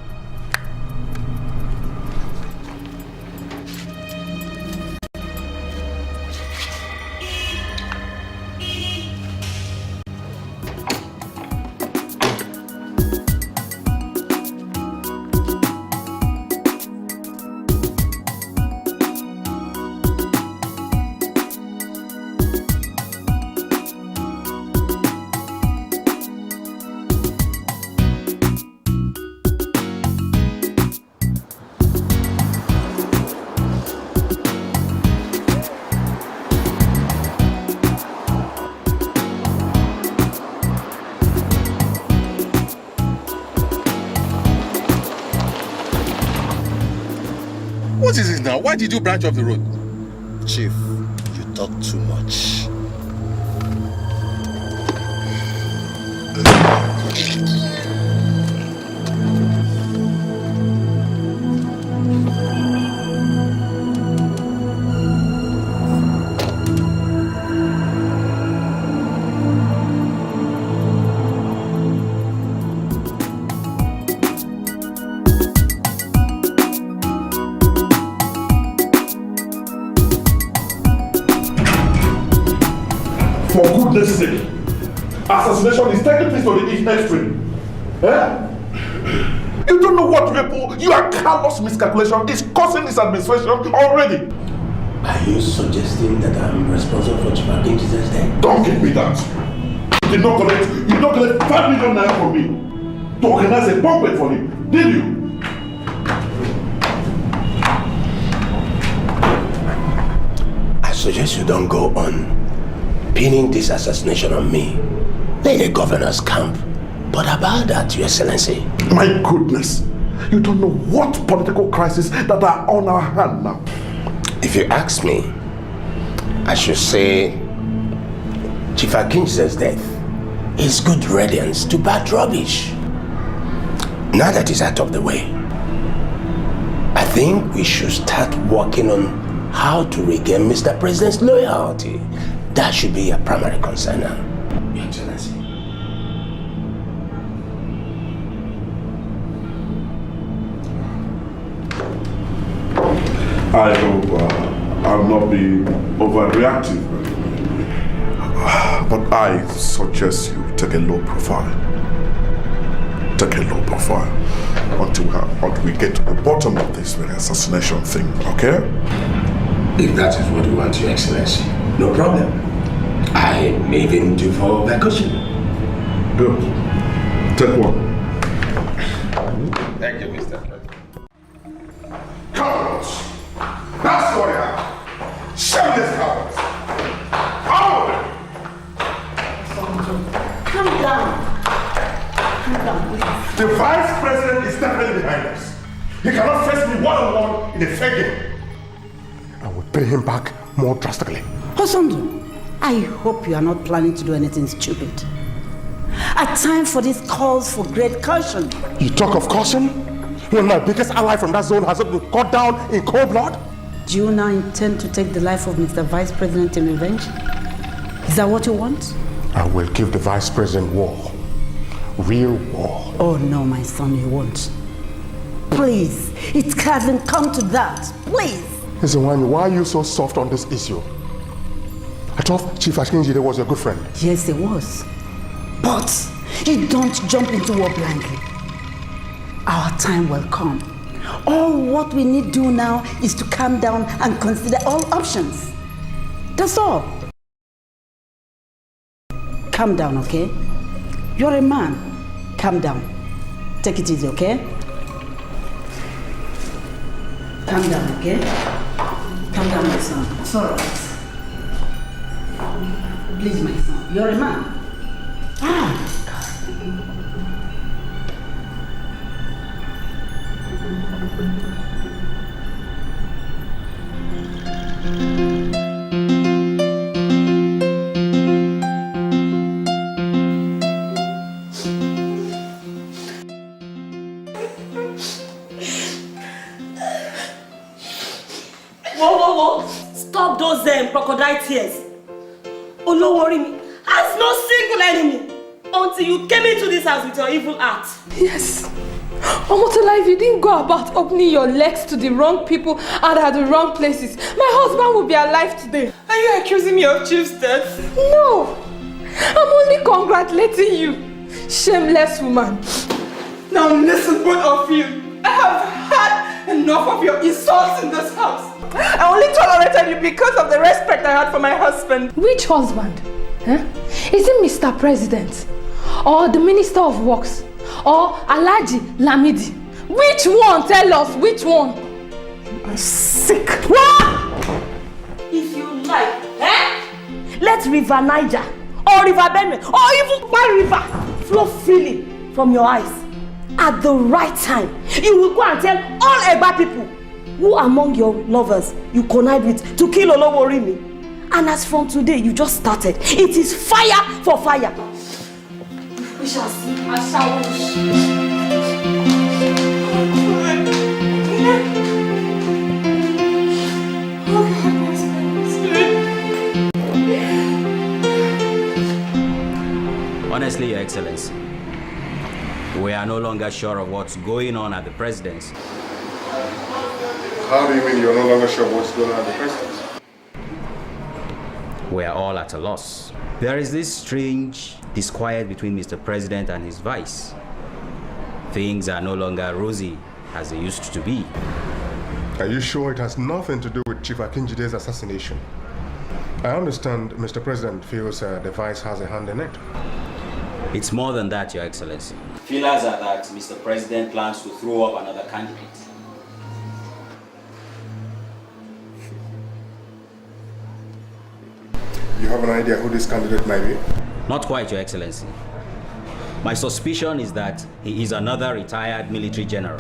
What is it now? Why did you branch off the road? Chief, you talk too much. For goodness sake, assassination is taking place on the extreme. Eh? You don't know what your callous miscalculation is causing this administration already. Are you suggesting that I'm responsible for Chief Akinjide's death? Don't give me that. You did not collect 5 million naira from me to organize a banquet for him, did you? I suggest you don't go on pinning this assassination on me. Lay the governor's camp. But about that, Your Excellency. My goodness. You don't know what political crises that are on our hand now. If you ask me, I should say Chief Akinjide's death is good riddance to bad rubbish. Now that it's out of the way, I think we should start working on how to regain Mr. President's loyalty. That should be a primary concern now, Your Excellency. I hope I'll not be overreactive. But I suggest you take a low profile. Take a low profile until we get to the bottom of this assassination thing, okay? If that is what you want, Your Excellency, no problem. I may even do for vacation. Good. Take one. Thank you, Mr. President. Cowards! That's what I have. Shameless cowards! All of them! Calm down. Calm down, please. The vice president is definitely behind us. He cannot face me one-on-one in a fair game. I will pay him back more drastically. Hosondo, I hope you are not planning to do anything stupid. A time for this calls for great caution. You talk of caution? when my biggest ally from that zone has been cut down in cold blood? Do you now intend to take the life of Mr. Vice President in revenge? Is that what you want? I will give the Vice President war. Real war. Oh no, my son, you won't. Please, it hasn't come to that. Please. Listen, why are you so soft on this issue? I thought Chief Akinjide was your good friend. Yes, he was. But you don't jump into war blindly. Our time will come. All what we need to do now is to calm down and consider all options. That's all. Calm down, okay? You're a man. Calm down. Take it easy, okay? Calm down, okay? Calm down, my son. It's all right. Please, my son. You're a man. Whoa. Stop those crocodile tears. Olowori has no single enemy until you came into this house with your evil act. Yes. Omotola, if you didn't go about opening your legs to the wrong people and at the wrong places, my husband would be alive today. Are you accusing me of Chief's death? No. I'm only congratulating you, shameless woman. Now listen, both of you. I have had enough of your insults in this house. I only tolerated you because of the respect I had for my husband. Which husband? Huh? Is it Mr. President? Or the Minister of Works? Or Alhaji Lamidi? Which one? Tell us, which one? I'm sick. What? If you like, let River Niger, or River Benue, or even Kwara River flow freely from your eyes. At the right time, you will go and tell all Egba people who among your lovers you connive with to kill Olowori. And as from today, you just started. It is fire for fire. We shall see. I shall wish. Honestly, Your Excellency, we are no longer sure of what's going on at the presidency. How do you mean you're no longer sure what's going on at the presidency? We are all at a loss. There is this strange disquiet between Mr. President and his vice. Things are no longer rosy as they used to be. Are you sure it has nothing to do with Chief Akinjide's assassination? I understand Mr. President feels the vice has a hand in it. It's more than that, Your Excellency. Feelers are that Mr. President plans to throw up another candidate. You have an idea who this candidate might be? Not quite, Your Excellency. My suspicion is that he is another retired military general.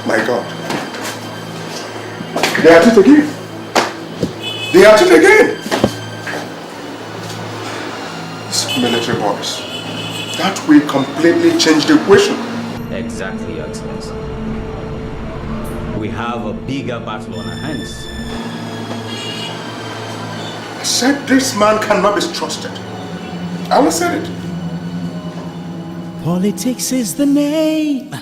My God. They are at it again. They are at it again. These military boys. That will completely change the equation. Exactly, Your Excellency. We have a bigger battle on our hands. I said this man cannot be trusted. I will say it. Politics is the name,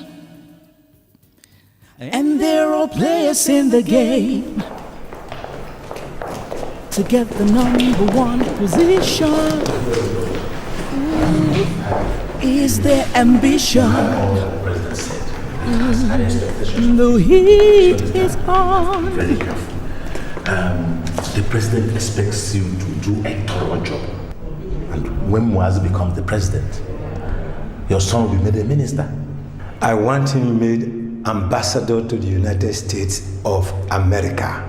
and they're all players in the game to get the #1 position. Is their ambition. The heat is on. Very careful. The president expects you to do a thorough job. And when Muaz becomes the president, your son will be made a minister. I want him made ambassador to the United States of America.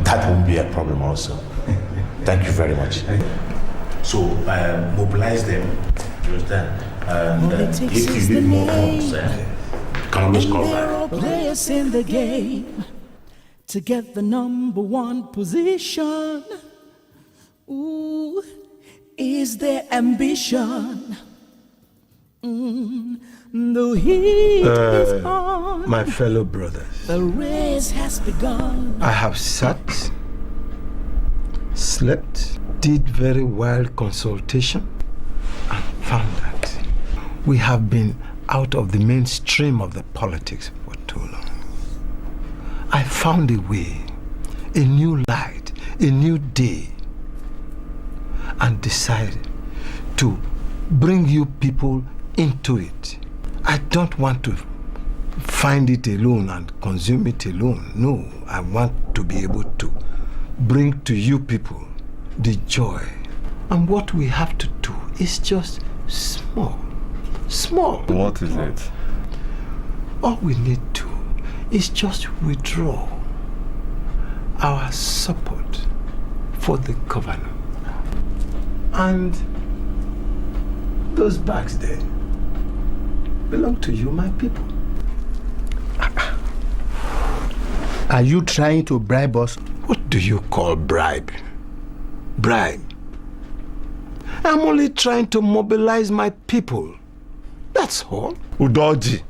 That won't be a problem also. Thank you very much. So, mobilize them, you understand? And if you need more funds, come on, call back. They're all players in the game to get the #1 position. Ooh, is their ambition. The heat is on. My fellow brothers, The race has begun. I have sat, slept, did very wild consultation, and found that we have been out of the mainstream of the politics for too long. I found a way, a new light, a new day, and decided to bring you people into it. I don't want to find it alone and consume it alone. No, I want to be able to bring to you people the joy. And what we have to do is just small. What is it? All we need to is just withdraw our support for the governor. And those bags there belong to you, my people. Are you trying to bribe us? What do you call bribe? Bribe? I'm only trying to mobilize my people. That's all. Udoji,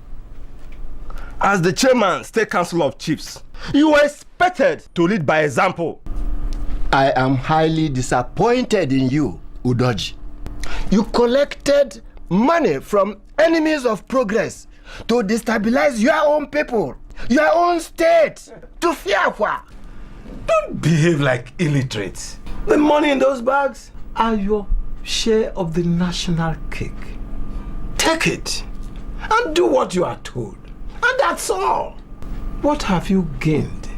as the chairman, State Council of Chiefs, you were expected to lead by example. I am highly disappointed in you, Udoji. You collected money from enemies of progress to destabilize your own people, your own state, to fear what? Don't behave like illiterates. The money in those bags are your share of the national cake. Take it and do what you are told. And that's all. What have you gained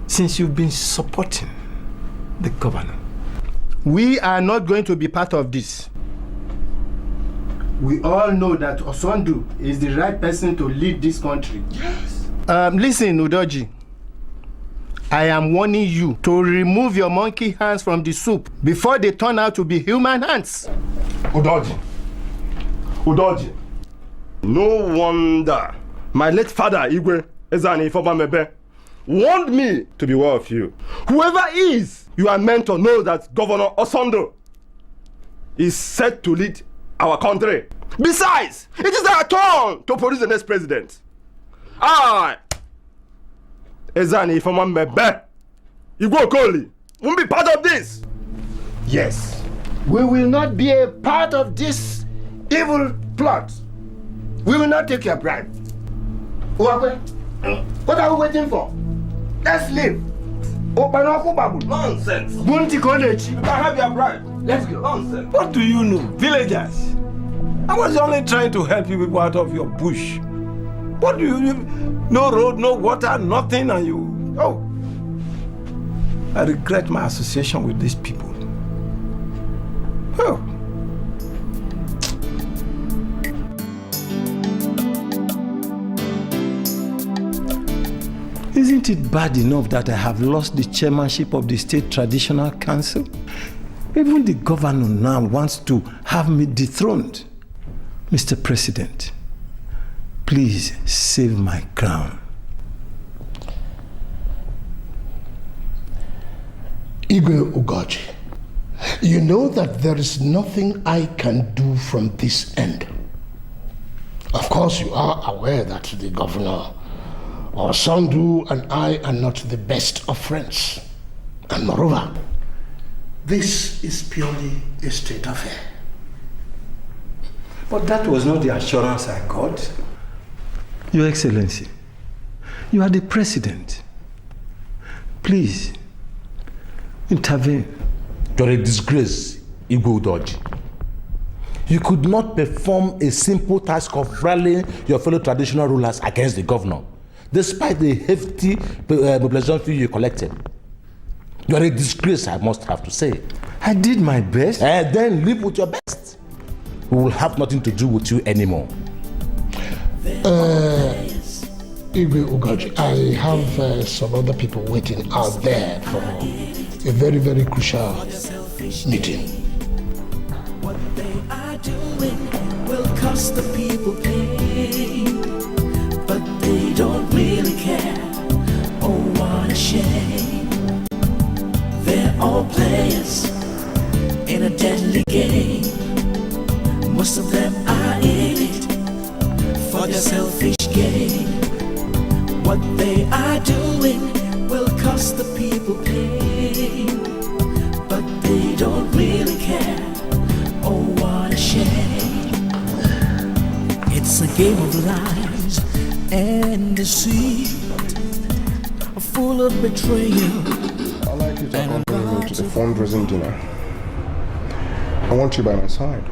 since you've been supporting the governor? We are not going to be part of this. We all know that Osondu is the right person to lead this country. Yes. Listen, Udoji. I am warning you to remove your monkey hands from the soup before they turn out to be human hands. Udoji. No wonder my late father, Igwe Ezani Ifobamebe, warned me to beware of you. Whoever is you are meant to know that Governor Osondo is set to lead our country. Besides, it is our turn to produce the next president. I, Ezani Ifobamebe, Igwe Okoli, won't be part of this. Yes. We will not be a part of this evil plot. We will not take your bribe. What are we waiting for? Let's leave. Nonsense. Bunti College. You can have your bribe. Let's go. Nonsense. What do you know? Villagers. I was only trying to help you people out of your bush. What do you... No road, no water, nothing, and you... Oh. I regret my association with these people. Oh. Isn't it bad enough that I have lost the chairmanship of the State Traditional Council? Even the governor now wants to have me dethroned. Mr. President, please save my crown. Igwe Ugoji, you know that there is nothing I can do from this end. Of course, you are aware that the governor, Osondu, and I are not the best of friends. And moreover, this is purely a state affair. But that was not the assurance I got. Your Excellency, you are the president. Please, intervene. You're a disgrace, Igwe Udoji. You could not perform a simple task of rallying your fellow traditional rulers against the governor, despite the hefty mobilization fee you collected. You are a disgrace, I must have to say. I did my best. Then live with your best. We will have nothing to do with you anymore. Igwe Ugoji, I have some other people waiting out there for a very, very crucial meeting. What they are doing will cost the people pain, but they don't really care. Oh, what a shame. They're all players in a deadly game. Most of them are in for their selfish gain. What they are doing will cost the people pain, but they don't really care. Oh, what a shame. It's a game of lies and deceit, full of betrayal. I'd like you to accompany me to the fundraising dinner. I want you by my side.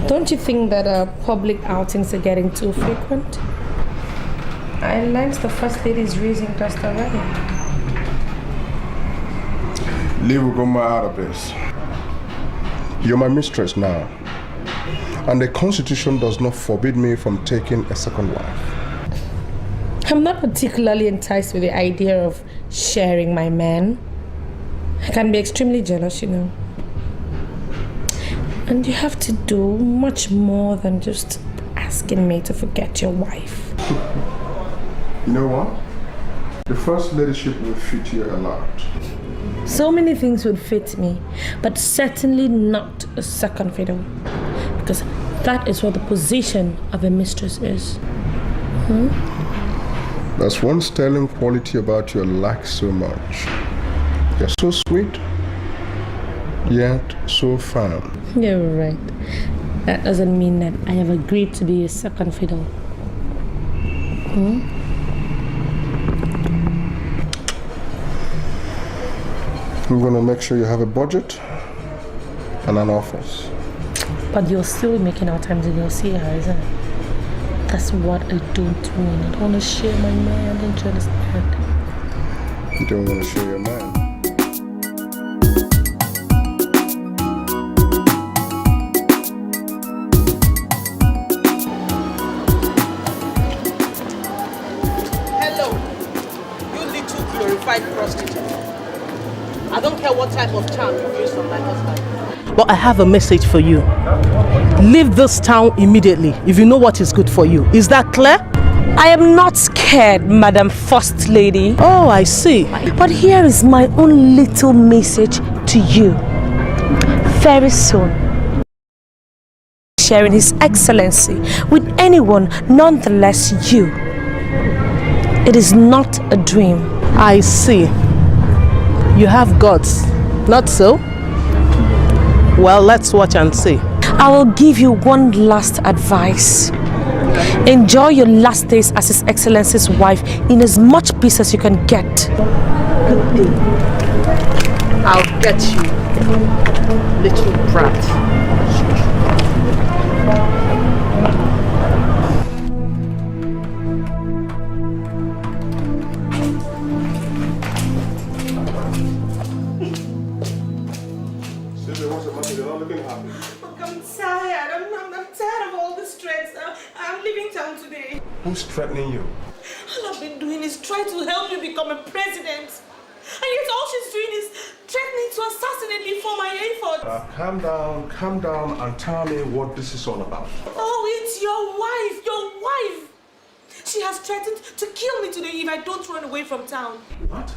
Don't you think that public outings are getting too frequent? I learned the First Lady is raising cost already. Leave Ugoma out of this. You're my mistress now, and the Constitution does not forbid me from taking a second wife. I'm not particularly enticed with the idea of sharing my man. I can be extremely jealous, you know. And you have to do much more than just asking me to forget your wife. You know what? The First Ladyship will fit you a lot. So many things would fit me, but certainly not a second fiddle. Because that is what the position of a mistress is. That's one sterling quality about you I like so much. You're so sweet, yet so firm. You're right. That doesn't mean that I have agreed to be a second fiddle. We're going to make sure you have a budget and an office. But you're still making our time to go see her, isn't it? That's what I don't mean. I don't want to share my man, don't you understand? You don't want to share your man. Hello, you little glorified prostitute. I don't care what type of charm you use on my husband. But I have a message for you. Leave this town immediately if you know what is good for you. Is that clear? I am not scared, Madam First Lady. Oh, I see. But here is my own little message to you. Very soon, sharing His Excellency with anyone, nonetheless you. It is not a dream. I see. You have guts, not so? Well, let's watch and see. I will give you one last advice. Enjoy your last days as His Excellency's wife in as much peace as you can get. Good day. I'll get you, little brat. Who's threatening you? All I've been doing is try to help you become a president. And yet all she's doing is threatening to assassinate me for my efforts. Calm down and tell me what this is all about. Oh, it's your wife. She has threatened to kill me today if I don't run away from town. What?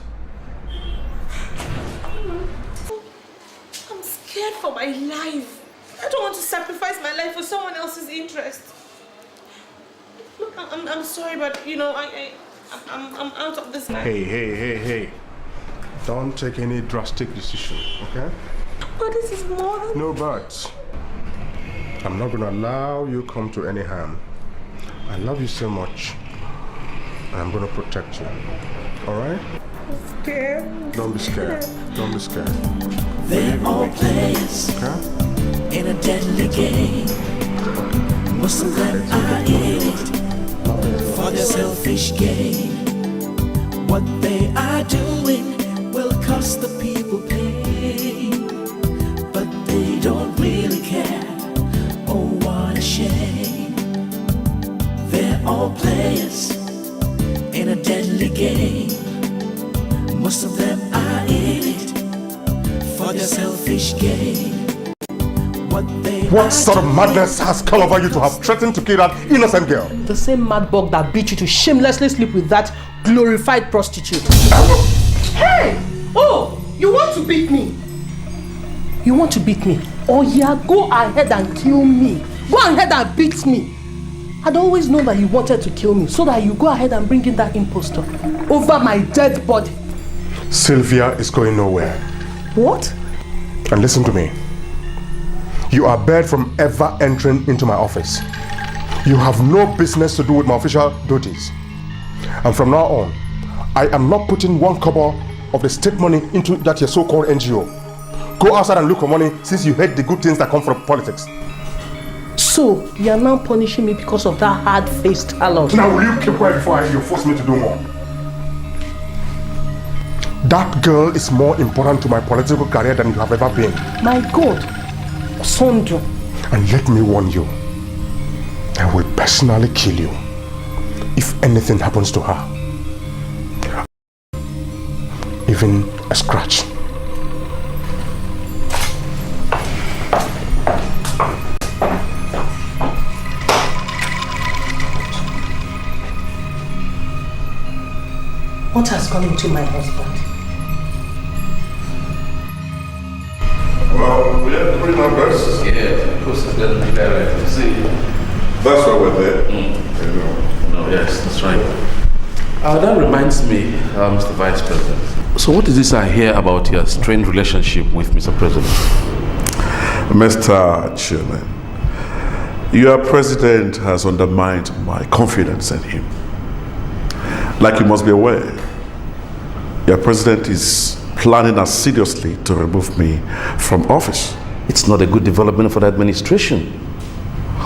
I'm scared for my life. I don't want to sacrifice my life for someone else's interest. Look, I'm sorry, but you know, I'm out of this. Hey. Don't take any drastic decision, okay? But this is more than... No buts. I'm not gonna allow you come to any harm. I love you so much. And I'm gonna protect you. Alright? I'm scared. Don't be scared. Don't be scared. They're all players in a deadly game. Most of them are in it for their selfish gain. What they are doing will cost the people pain, but they don't really care. Oh, what a shame. They're all players in a deadly game. Most of them are in it for their selfish gain. What sort of madness has come over you to have threatened to kill that innocent girl? The same mad bug that beat you to shamelessly sleep with that glorified prostitute. Hey! Oh! You want to beat me? You want to beat me? Oh yeah, go ahead and kill me. Go ahead and beat me. I'd always known that you wanted to kill me so that you go ahead and bring in that impostor over my dead body. Sylvia is going nowhere. What? And listen to me. You are barred from ever entering into my office. You have no business to do with my official duties. And from now on, I am not putting one kobo of the state money into that your so-called NGO. Go outside and look for money since you hate the good things that come from politics. So, you are now punishing me because of that hard-faced talent. Now will you keep quiet before you force me to do more? That girl is more important to my political career than you have ever been. My God, Sondro. And let me warn you, I will personally kill you if anything happens to her. Even a scratch. What has gone into my husband? Well, we have to bring our best. Yeah, of course it's going to be better to see. That's why we're there. No, yes, that's right. That reminds me, Mr. Vice President. So what is this I hear about your strained relationship with Mr. President? Mr. Chairman, your president has undermined my confidence in him. Like you must be aware, your president is planning assiduously to remove me from office. It's not a good development for the administration.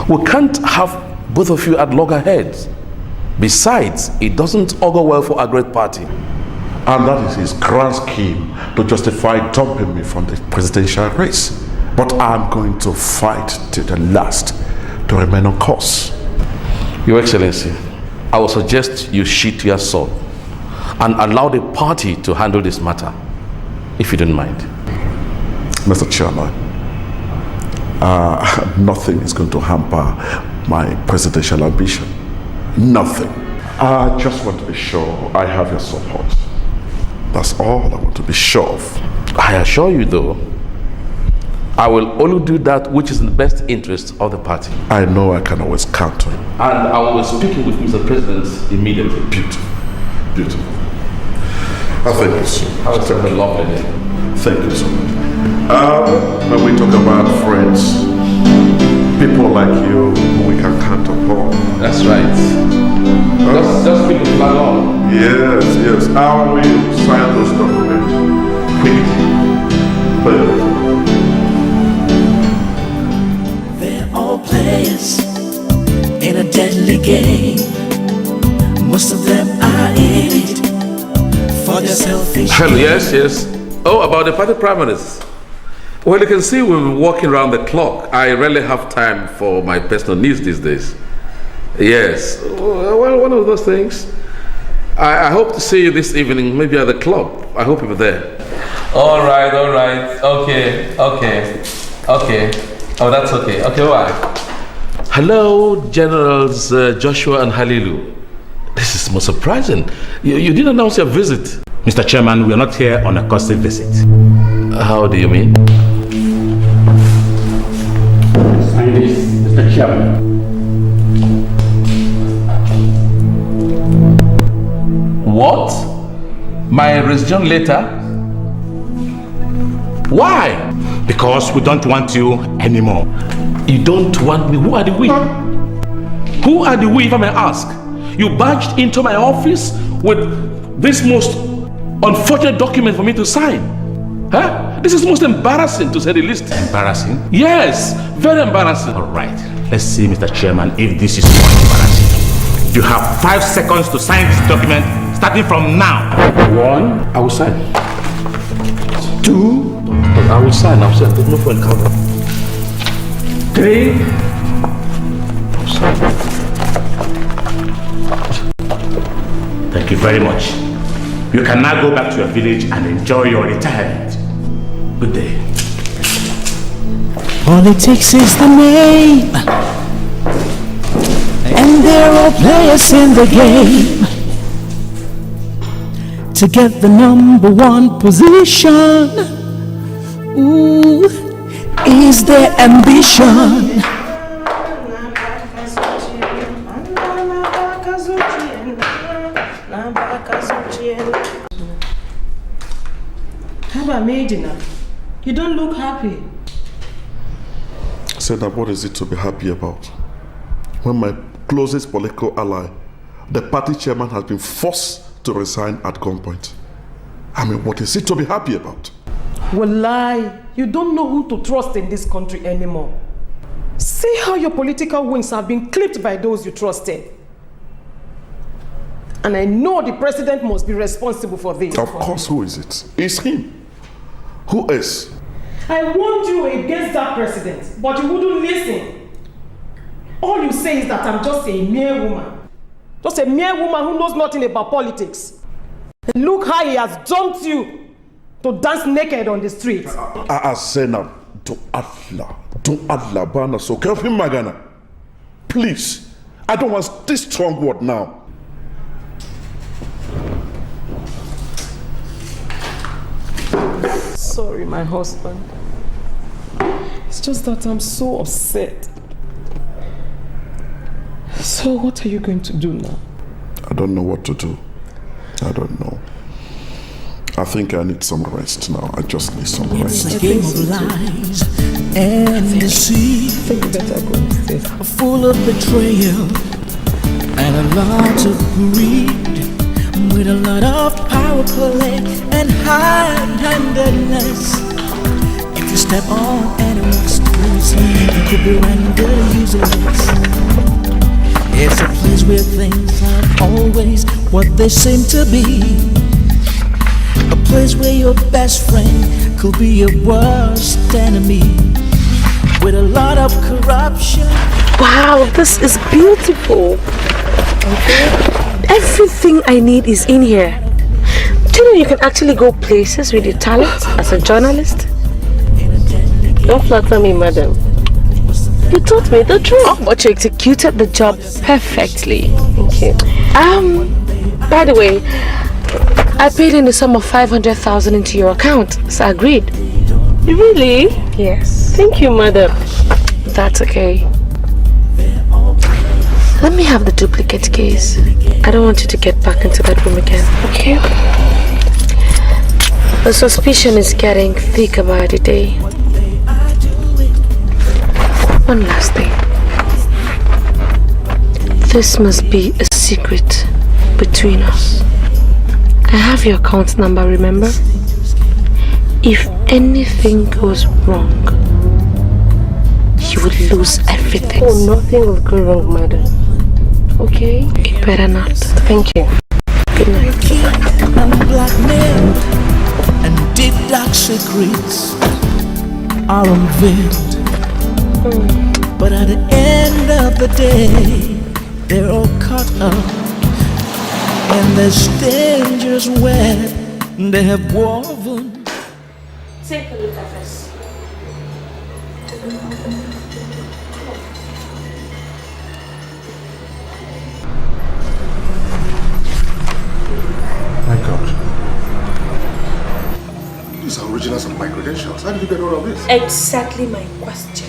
We can't have both of you at loggerheads. Besides, it doesn't augur well for our great party. And that is his grand scheme to justify dumping me from the presidential race. But I'm going to fight to the last to remain on course. Your Excellency, I will suggest you sheath your sword and allow the party to handle this matter, if you don't mind. Mr. Chairman, nothing is going to hamper my presidential ambition. Nothing. I just want to be sure I have your support. That's all I want to be sure of. I assure you though, I will only do that which is in the best interest of the party. I know I can always count on you. And I will be speaking with Mr. President immediately. Beautiful. Beautiful. Thank you so much. I was having a lovely day. Thank you so much. When we talk about friends, people like you who we can count upon. That's right. Just keep the flag on. Yes. I will sign those documents quickly. They're all players in a deadly game. Most of them are in it for their selfish. Yes. Oh, about the party primaries. Well, you can see we've been walking around the clock. I rarely have time for my personal needs these days. Yes. Well, one of those things. I hope to see you this evening, maybe at the club. I hope you're there. All right. Okay. Oh, that's okay. Okay, why? Hello, Generals Joshua and Halilu. This is most surprising. You didn't announce your visit. Mr. Chairman, we are not here on a costly visit. How do you mean? Sign this, Mr. Chairman. What? My resignation letter? Why? Because we don't want you anymore. You don't want me? Who are the we? Who are the we, if I may ask? You barged into my office with this most unfortunate document for me to sign. Huh? This is most embarrassing, to say the least. Embarrassing? Yes, very embarrassing. All right. Let's see, Mr. Chairman, if this is more embarrassing. You have 5 seconds to sign this document, starting from now. 1, I will sign. 2, I will sign. There's no point cover. 3, I'll sign. Thank you very much. You can now go back to your village and enjoy your retirement. Good day. Politics is the name, and there are players in the game. To get the #1 position, ooh, is their ambition. crying. How about Medina? You don't look happy. Zainab, what is it to be happy about? When my closest political ally, the party chairman, has been forced to resign at gunpoint. I mean, what is it to be happy about? Wallahi, you don't know who to trust in this country anymore. See how your political wings have been clipped by those you trusted. And I know the president must be responsible for this. Of course, who is it? It's him. Who is? I warned you against that president, but you wouldn't listen. All you say is that I'm just a mere woman. Just a mere woman who knows nothing about politics. And look how he has dumped you to dance naked on the streets. Zainab, do Allah, Bana, so help him, Magana. Please, I don't want this strong word now. Sorry, my husband. It's just that I'm so upset. So what are you going to do now? I don't know what to do. I don't know. I think I need some rest now. I just need some rest. It's a game of lies and deceit, full of betrayal and a lot of greed, with a lot of power play and high-handedness. If you step on anyone's toes, you could be rendered useless. It's a place where things aren't always what they seem to be. A place where your best friend could be your worst enemy, with a lot of corruption. Wow, this is beautiful. Everything I need is in here. Do you know you can actually go places with your talent as a journalist? Don't flatter me, madam. You taught me the truth. But you executed the job perfectly. Thank you. By the way, I paid in the sum of 500,000 into your account, so I agreed. Really? Yes. Thank you, madam. That's okay. Let me have the duplicate case. I don't want you to get back into that room again, okay? The suspicion is getting thicker by the day. One last thing. This must be a secret between us. I have your account number, remember? If anything goes wrong, you would lose everything. Oh, nothing will go wrong, madam. Okay? It better not. Thank you. Good night. And blackmail and deep dark secrets are unveiled. But at the end of the day, they're all caught up in this dangerous web they have woven. Take a look at this. My God. These are originals of my credentials. How did you get all of this? Exactly my question.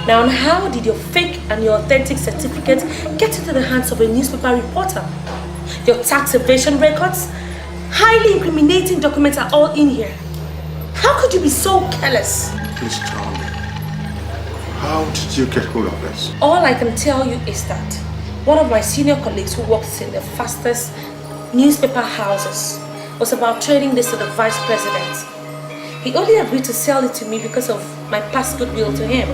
Now, how did your fake and your authentic certificates get into the hands of a newspaper reporter? Your tax evasion records, highly incriminating documents are all in here. How could you be so careless? Please tell me. How did you get hold of this? All I can tell you is that one of my senior colleagues who works in the fastest newspaper houses was about trading this to the vice president. He only agreed to sell it to me because of my past goodwill to him.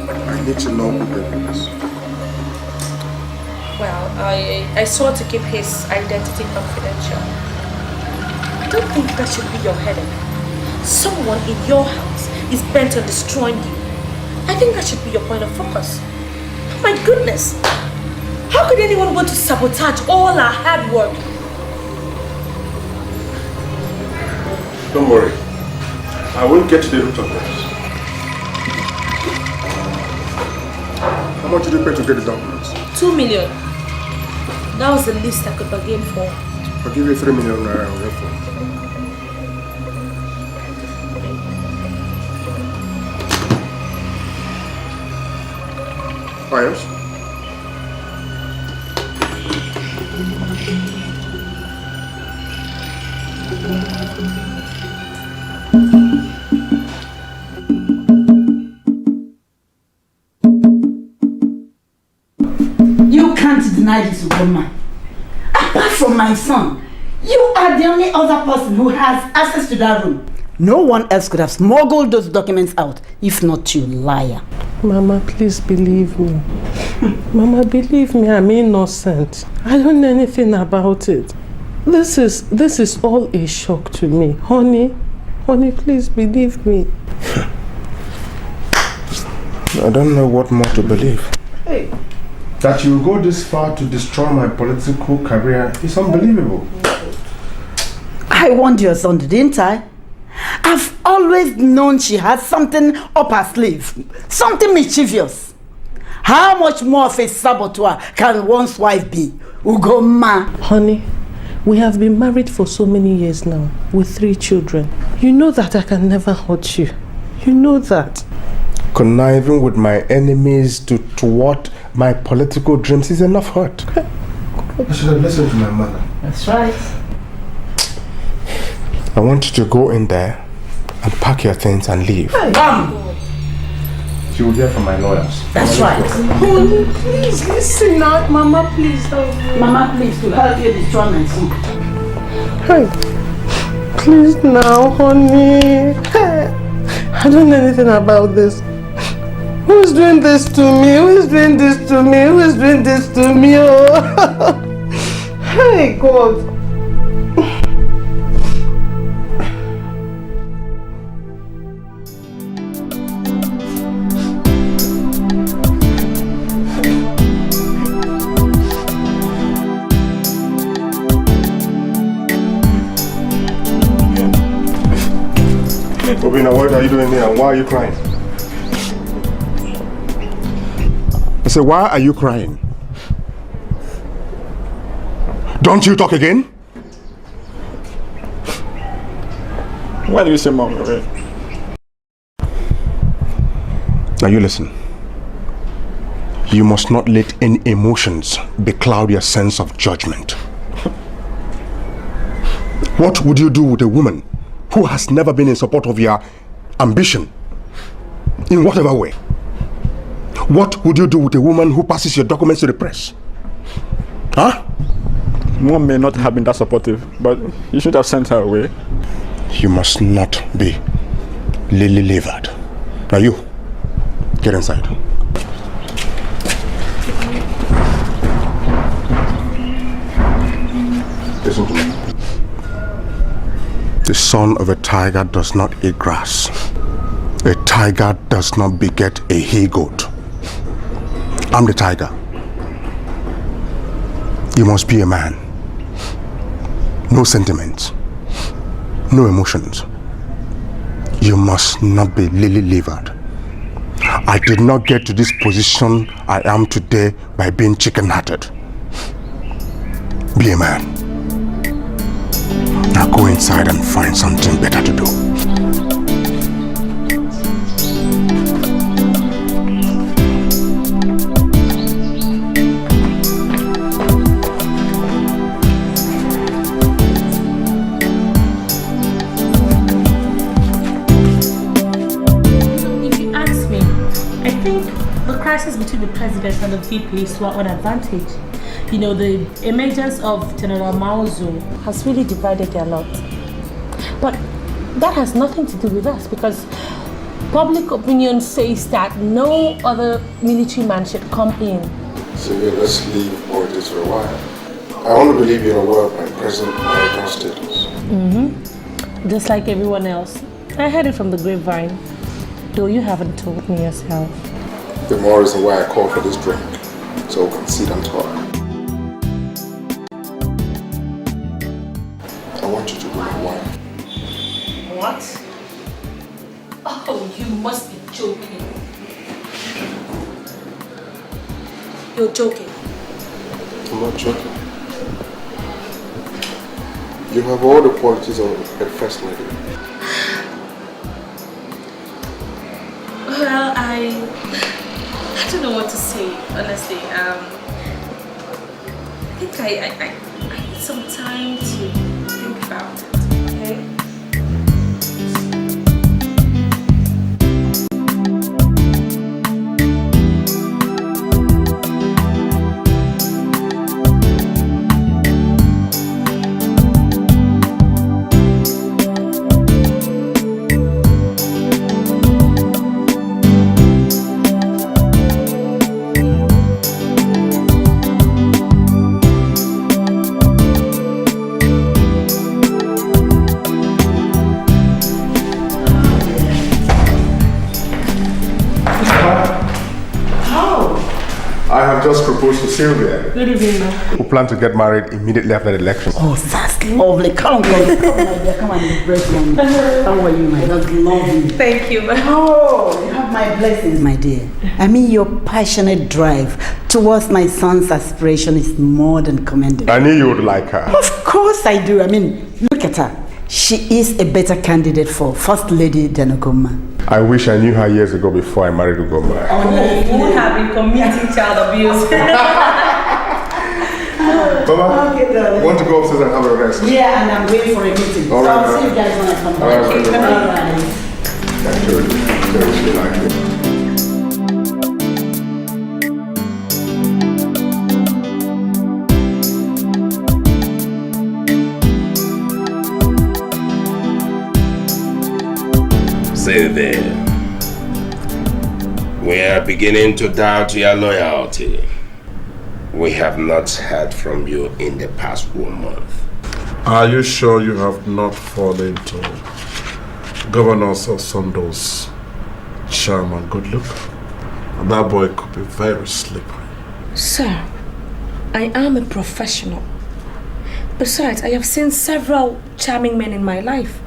I need to know who gave you this. Well, I swore to keep his identity confidential. I don't think that should be your headache. Someone in your house is bent on destroying you. I think that should be your point of focus. My goodness! How could anyone want to sabotage all our hard work? Don't worry. I will get to the root of this. How much did you pay to get the documents? 2 million. That was the least I could bargain for. I'll give you 3 million naira on your phone. Pius? You can't deny this woman. Apart from my son, you are the only other person who has access to that room. No one else could have smuggled those documents out, if not you, liar. Mama, please believe me. Mama, believe me, I'm innocent. I don't know anything about it. This is all a shock to me. Honey, please believe me. I don't know what more to believe. Hey. That you go this far to destroy my political career is unbelievable. I warned your son, didn't I? I've always known she has something up her sleeve. Something mischievous. How much more of a saboteur can one's wife be? Ugoma. Honey, we have been married for so many years now, with 3 children. You know that I can never hurt you. You know that. Conniving with my enemies to thwart my political dreams is enough hurt. I should have listened to my mother. That's right. I want you to go in there and pack your things and leave. Come! You will hear from my lawyers. That's right. Honey, please listen now. Mama, please help me. Mama, please, to help you destroy my son. Hey, please now, honey. I don't know anything about this. Who's doing this to me? Who's doing this to me? Who's doing this to me? Oh. Hey, God. Obina, what are you doing here and why are you crying? I said, why are you crying? Don't you talk again? Why do you say mom? Now you listen. You must not let any emotions becloud your sense of judgment. What would you do with a woman who has never been in support of your ambition in whatever way? What would you do with a woman who passes your documents to the press? Huh? Mom may not have been that supportive, but you should have sent her away. You must not be lily-livered. Now you, get inside. Listen to me. The son of a tiger does not eat grass. A tiger does not beget a he-goat. I'm the tiger. You must be a man. No sentiments. No emotions. You must not be lily-livered. I did not get to this position I am today by being chicken-hearted. Be a man. Now go inside and find something better to do. If you ask me, I think the crisis between the president and the VP is to our own advantage. You know, the emergence of General Mao Zedong has really divided their lot. But that has nothing to do with us because public opinion says that no other military man should come in. Sylvia, let's leave politics for a while. I want to believe you're aware of my present marital status. Just like everyone else. I heard it from the grapevine, though you haven't told me yourself. The more reason why I called for this drink, so we can sit and talk. I want you to be my wife. What? Oh, you must be joking. You're joking. I'm not joking. You have all the qualities of a first lady. Well, I don't know what to say, honestly. I think I need some time to think about it. Okay. I have just proposed to Sylvia. Good evening, ma'am. We plan to get married immediately after the election. Oh, that's lovely. Come on, my dear. Come and embrace me. How are you, my dog? Lovely. Thank you, ma'am. Oh, you have my blessings, my dear. I mean, your passionate drive towards my son's aspiration is more than commendable. I knew you would like her. Of course I do. I mean, look at her. She is a better candidate for First Lady than Ugoma. I wish I knew her years ago before I married Ugoma. Oh, no, you would have been committing child abuse. Mama, you want to go upstairs and have a rest? Yeah, and I'm waiting for a meeting. All right, so I'll see you guys when I come back. All right, All right. I'm sure like it. Sylvia, we are beginning to doubt your loyalty. We have not heard from you in the past 1 month. Are you sure you have not fallen to Governor Osondo's charm and good look? That boy could be very slippery. Sir, I am a professional. Besides, I have seen several charming men in my life.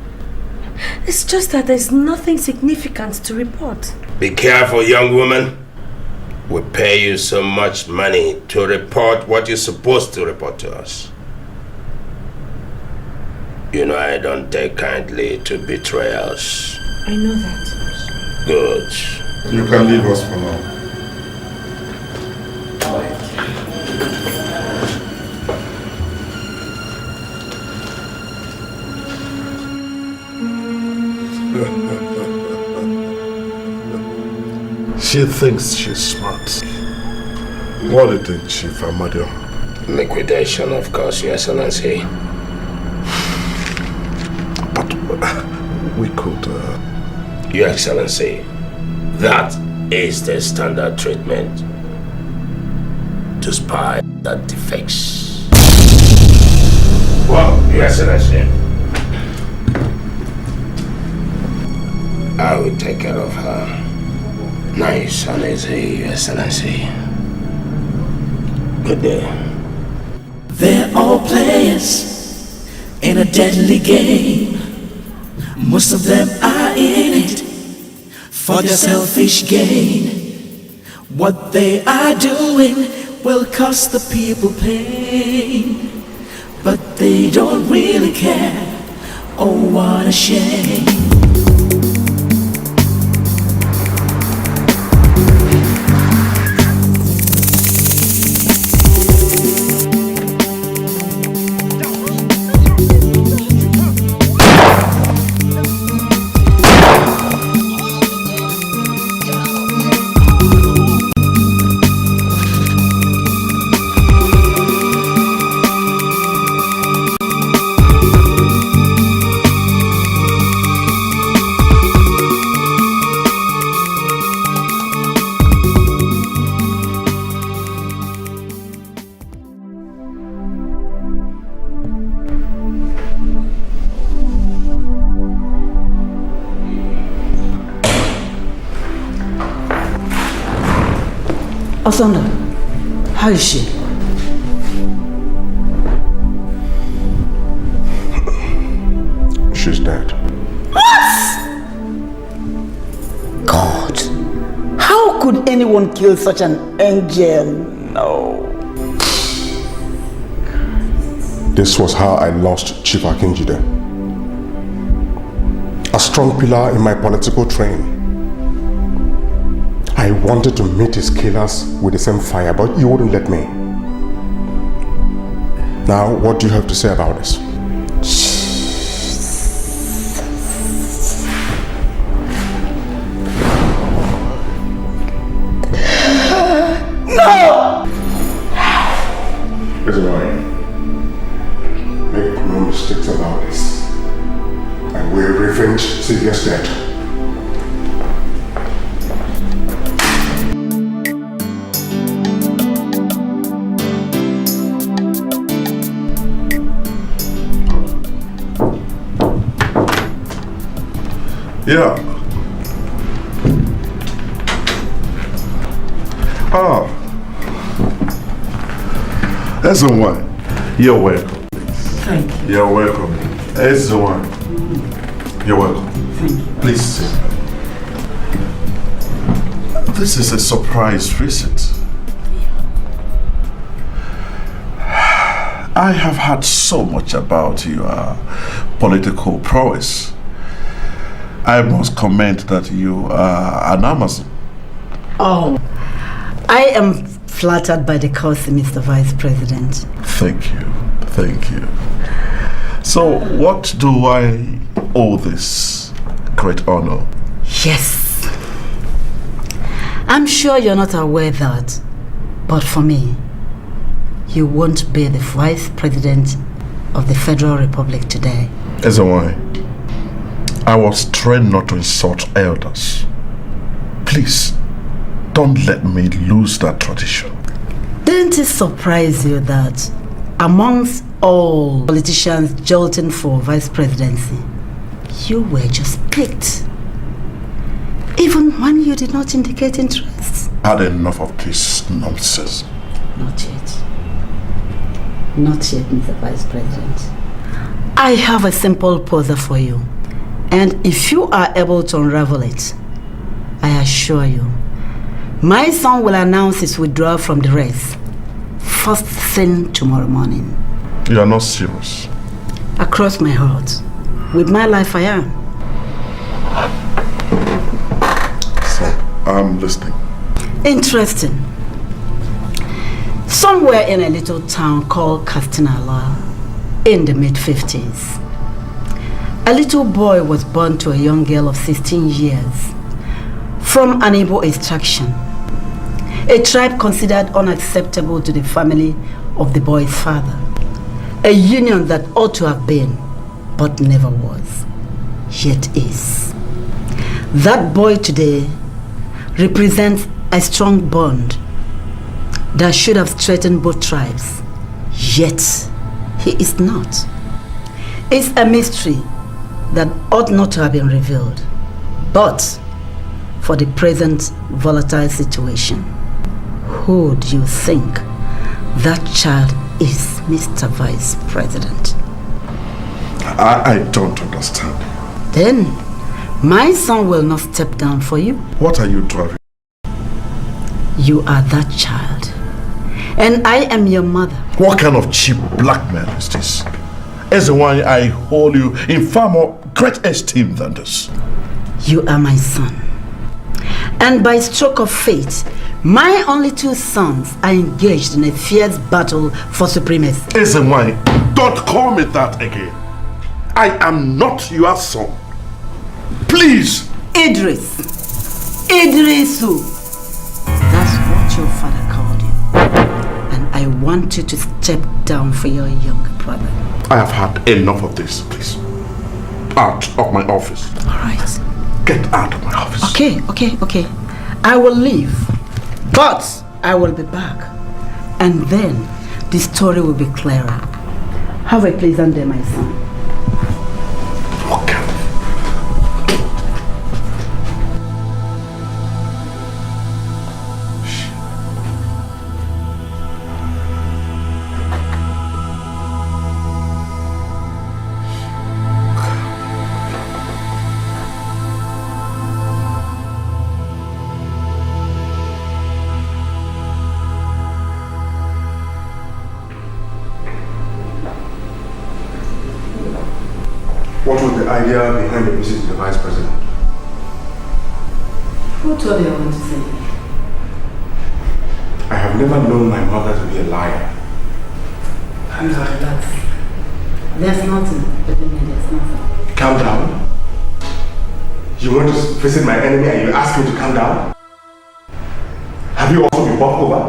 It's just that there's nothing significant to report. Be careful, young woman. We pay you so much money to report what you're supposed to report to us. You know I don't take kindly to betrayals. I know that. Good. You can leave us for now. She thinks she's smart. What do you think, Chief Amadio? Liquidation, of course, Your Excellency. But we could... Your Excellency, that is the standard treatment to spy that defects. Well, Your Excellency, I will take care of her. Nice and easy, Your Excellency. Good day. They're all players in a deadly game. Most of them are in it for their selfish gain. What they are doing will cost the people pain, but they don't really care. Oh, what a shame. Osondo, how is she? She's dead. What? God, how could anyone kill such an angel? No. This was how I lost Chief Akinjide. A strong pillar in my political train. I wanted to meet his killers with the same fire, but you wouldn't let me. Now, what do you have to say about this? Make no mistakes about this. I will revenge Sylvia's death. Yeah. Ah. That's the one. You're welcome. Thank you. You're welcome. That's the one. You're welcome. Thank you. Please sit. This is a surprise visit. I have heard so much about your political prowess. I must comment that you are an Amazon. Oh, I am flattered by the cause, Mr. Vice President. Thank you. Thank you. So, what do I owe this great honor? Yes. I'm sure you're not aware that, but for me, you won't be the Vice President of the Federal Republic today. As why? I was trained not to insult elders. Please, don't let me lose that tradition. Didn't it surprise you that amongst all politicians jolting for vice presidency, you were just picked? Even when you did not indicate interest? I had enough of this nonsense. Not yet. Not yet, Mr. Vice President. I have a simple puzzle for you. And if you are able to unravel it, I assure you, my son will announce his withdrawal from the race first thing tomorrow morning. You are not serious. Across my heart, with my life I am. So, I'm listening. Interesting. Somewhere in a little town called Castinala, in the mid-50s, a little boy was born to a young girl of 16 years from an Igbo extraction, a tribe considered unacceptable to the family of the boy's father, a union that ought to have been, but never was, yet is. That boy today represents a strong bond that should have strengthened both tribes, yet he is not. It's a mystery that ought not to have been revealed, but for the present volatile situation, who do you think that child is, Mr. Vice President? I don't understand. Then my son will not step down for you. What are you driving? You are that child, and I am your mother. What kind of cheap blackmail is this? As the one I hold you in far more great esteem than this. You are my son, and by stroke of fate, my only two sons are engaged in a fierce battle for supremacy. As the one, don't call me that again. I am not your son. Please. Idrisu. That's what your father called you, and I want you to step down for your younger brother. I have had enough of this, please. Out of my office. All right. Get out of my office. Okay. I will leave, but I will be back, and then the story will be clearer. Have a pleasant day, my son. Okay. What was the idea behind the visit to the Vice President? Who told you I want to say? I have never known my mother to be a liar. No, relax. There's nothing. There's nothing. Calm down. You want to visit my enemy and you ask me to calm down? Have you also been walked over?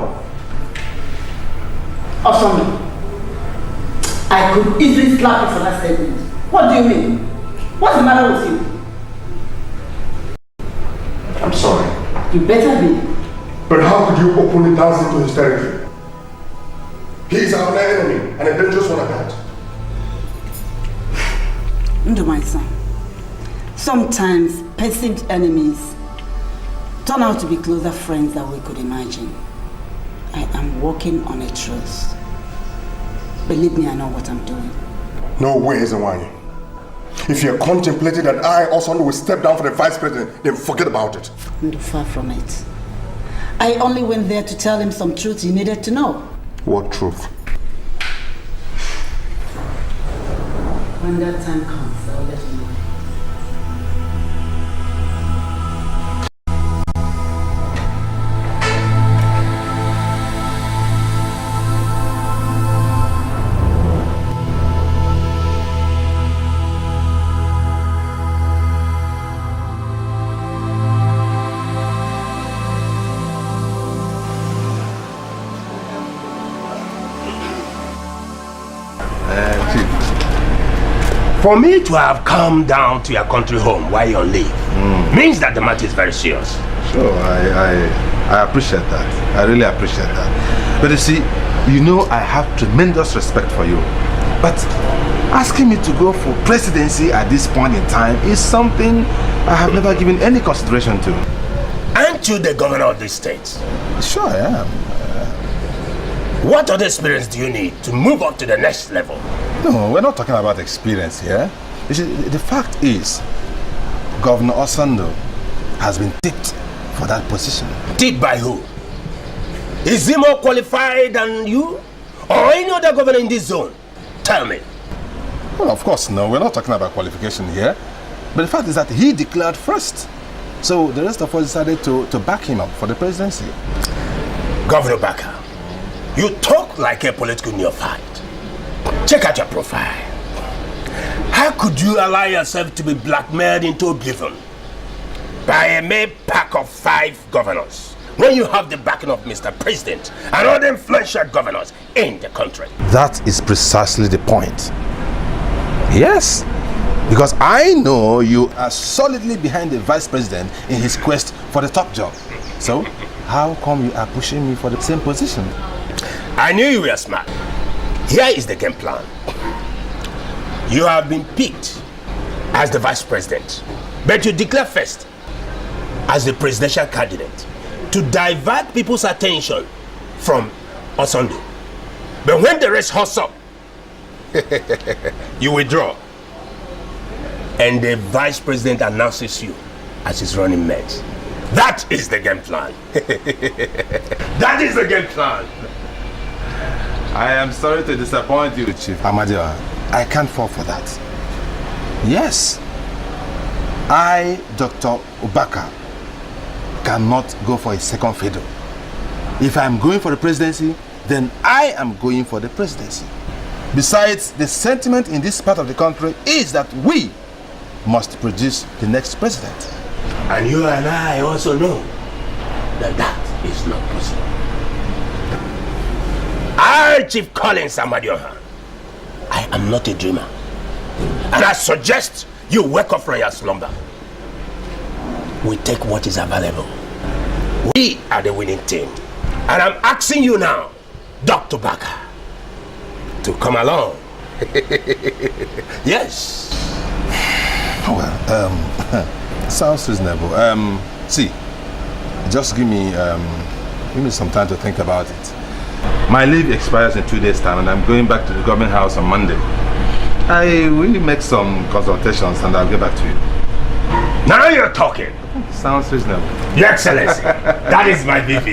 Awesome. I could easily slap you for that statement. What do you mean? What's the matter with you? I'm sorry. You better be. But how could you openly dance into his territory? He is our enemy and a dangerous one at that. Ndo, my son. Sometimes perceived enemies turn out to be closer friends than we could imagine. I am working on a truth. Believe me, I know what I'm doing. No way, Ezewani. If you're contemplating that I or someone will step down for the vice president, then forget about it. Ndo, far from it. I only went there to tell him some truth he needed to know. What truth? When that time comes, I'll let you know. For me to have come down to your country home while you're on leave means that the matter is very serious. Sure, I appreciate that. I really appreciate that. But you see, you know I have tremendous respect for you. But asking me to go for presidency at this point in time is something I have never given any consideration to. Aren't you the governor of this state? Sure I am. What other experience do you need to move up to the next level? No, we're not talking about experience here. You see, the fact is, Governor Osando has been tipped for that position. Tipped by who? Is he more qualified than you? Or any other governor in this zone? Tell me. Well, of course, no. We're not talking about qualification here. But the fact is that he declared first. So the rest of us decided to back him up for the presidency. Governor Baka, you talk like a political neophyte. Check out your profile. How could you allow yourself to be blackmailed into oblivion by a mere pack of 5 governors when you have the backing of Mr. President and other influential governors in the country? That is precisely the point. Yes, because I know you are solidly behind the vice president in his quest for the top job. So, how come you are pushing me for the same position? I knew you were smart. Here is the game plan. You have been picked as the vice president, but you declare first as the presidential candidate to divert people's attention from Osando. But when the rest huts up, you withdraw, and the vice president announces you as his running mate. That is the game plan. That is the game plan. I am sorry to disappoint you, Chief Amadio. I can't fall for that. Yes, I, Dr. Ubaka, cannot go for a second fiddle. If I'm going for the presidency, then I am going for the presidency. Besides, the sentiment in this part of the country is that we must produce the next president. And you and I also know that that is not possible. I, Chief Collins Amadioha, I am not a dreamer. And I suggest you wake up from your slumber. We take what is available. We are the winning team. And I'm asking you now, Dr. Baka, to come along. Yes. Well, sounds reasonable. See, just give me some time to think about it. My leave expires in 2 days' time, and I'm going back to the government house on Monday. I will make some consultations, and I'll get back to you. Now you're talking. Sounds reasonable. Your Excellency, that is my VP.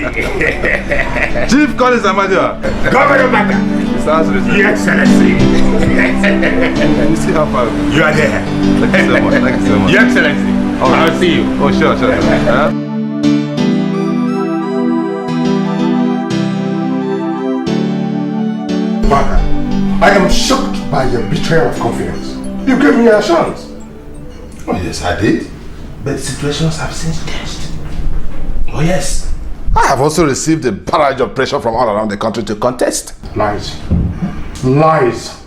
Chief Collins Amadio. Governor Baka. Sounds reasonable. Your Excellency. You see how far you are there. Thank you so much. Thank you so much. Your Excellency. Right. I'll see you. Oh, sure. Baka, I am shocked by your betrayal of confidence. You gave me a chance. Oh yes, I did. But situations have since changed. Oh yes. I have also received a barrage of pressure from all around the country to contest. Lies. Lies.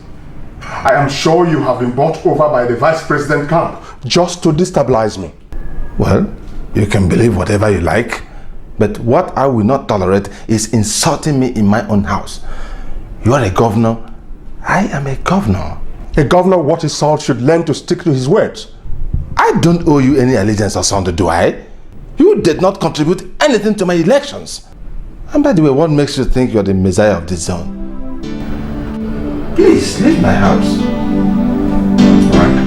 I am sure you have been bought over by the vice president camp just to destabilize me. Well, you can believe whatever you like, but what I will not tolerate is insulting me in my own house. You are a governor. I am a governor. A governor what is salt should learn to stick to his words. I don't owe you any allegiance or something, do I? You did not contribute anything to my elections. And by the way, what makes you think you are the messiah of this zone? Please, leave my house. Right.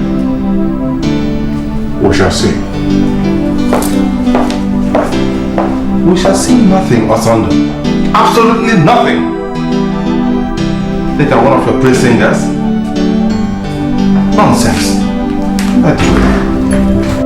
We shall see. We shall see nothing, Osondo. Absolutely nothing. Think I'm one of your praise singers? Nonsense. By the way,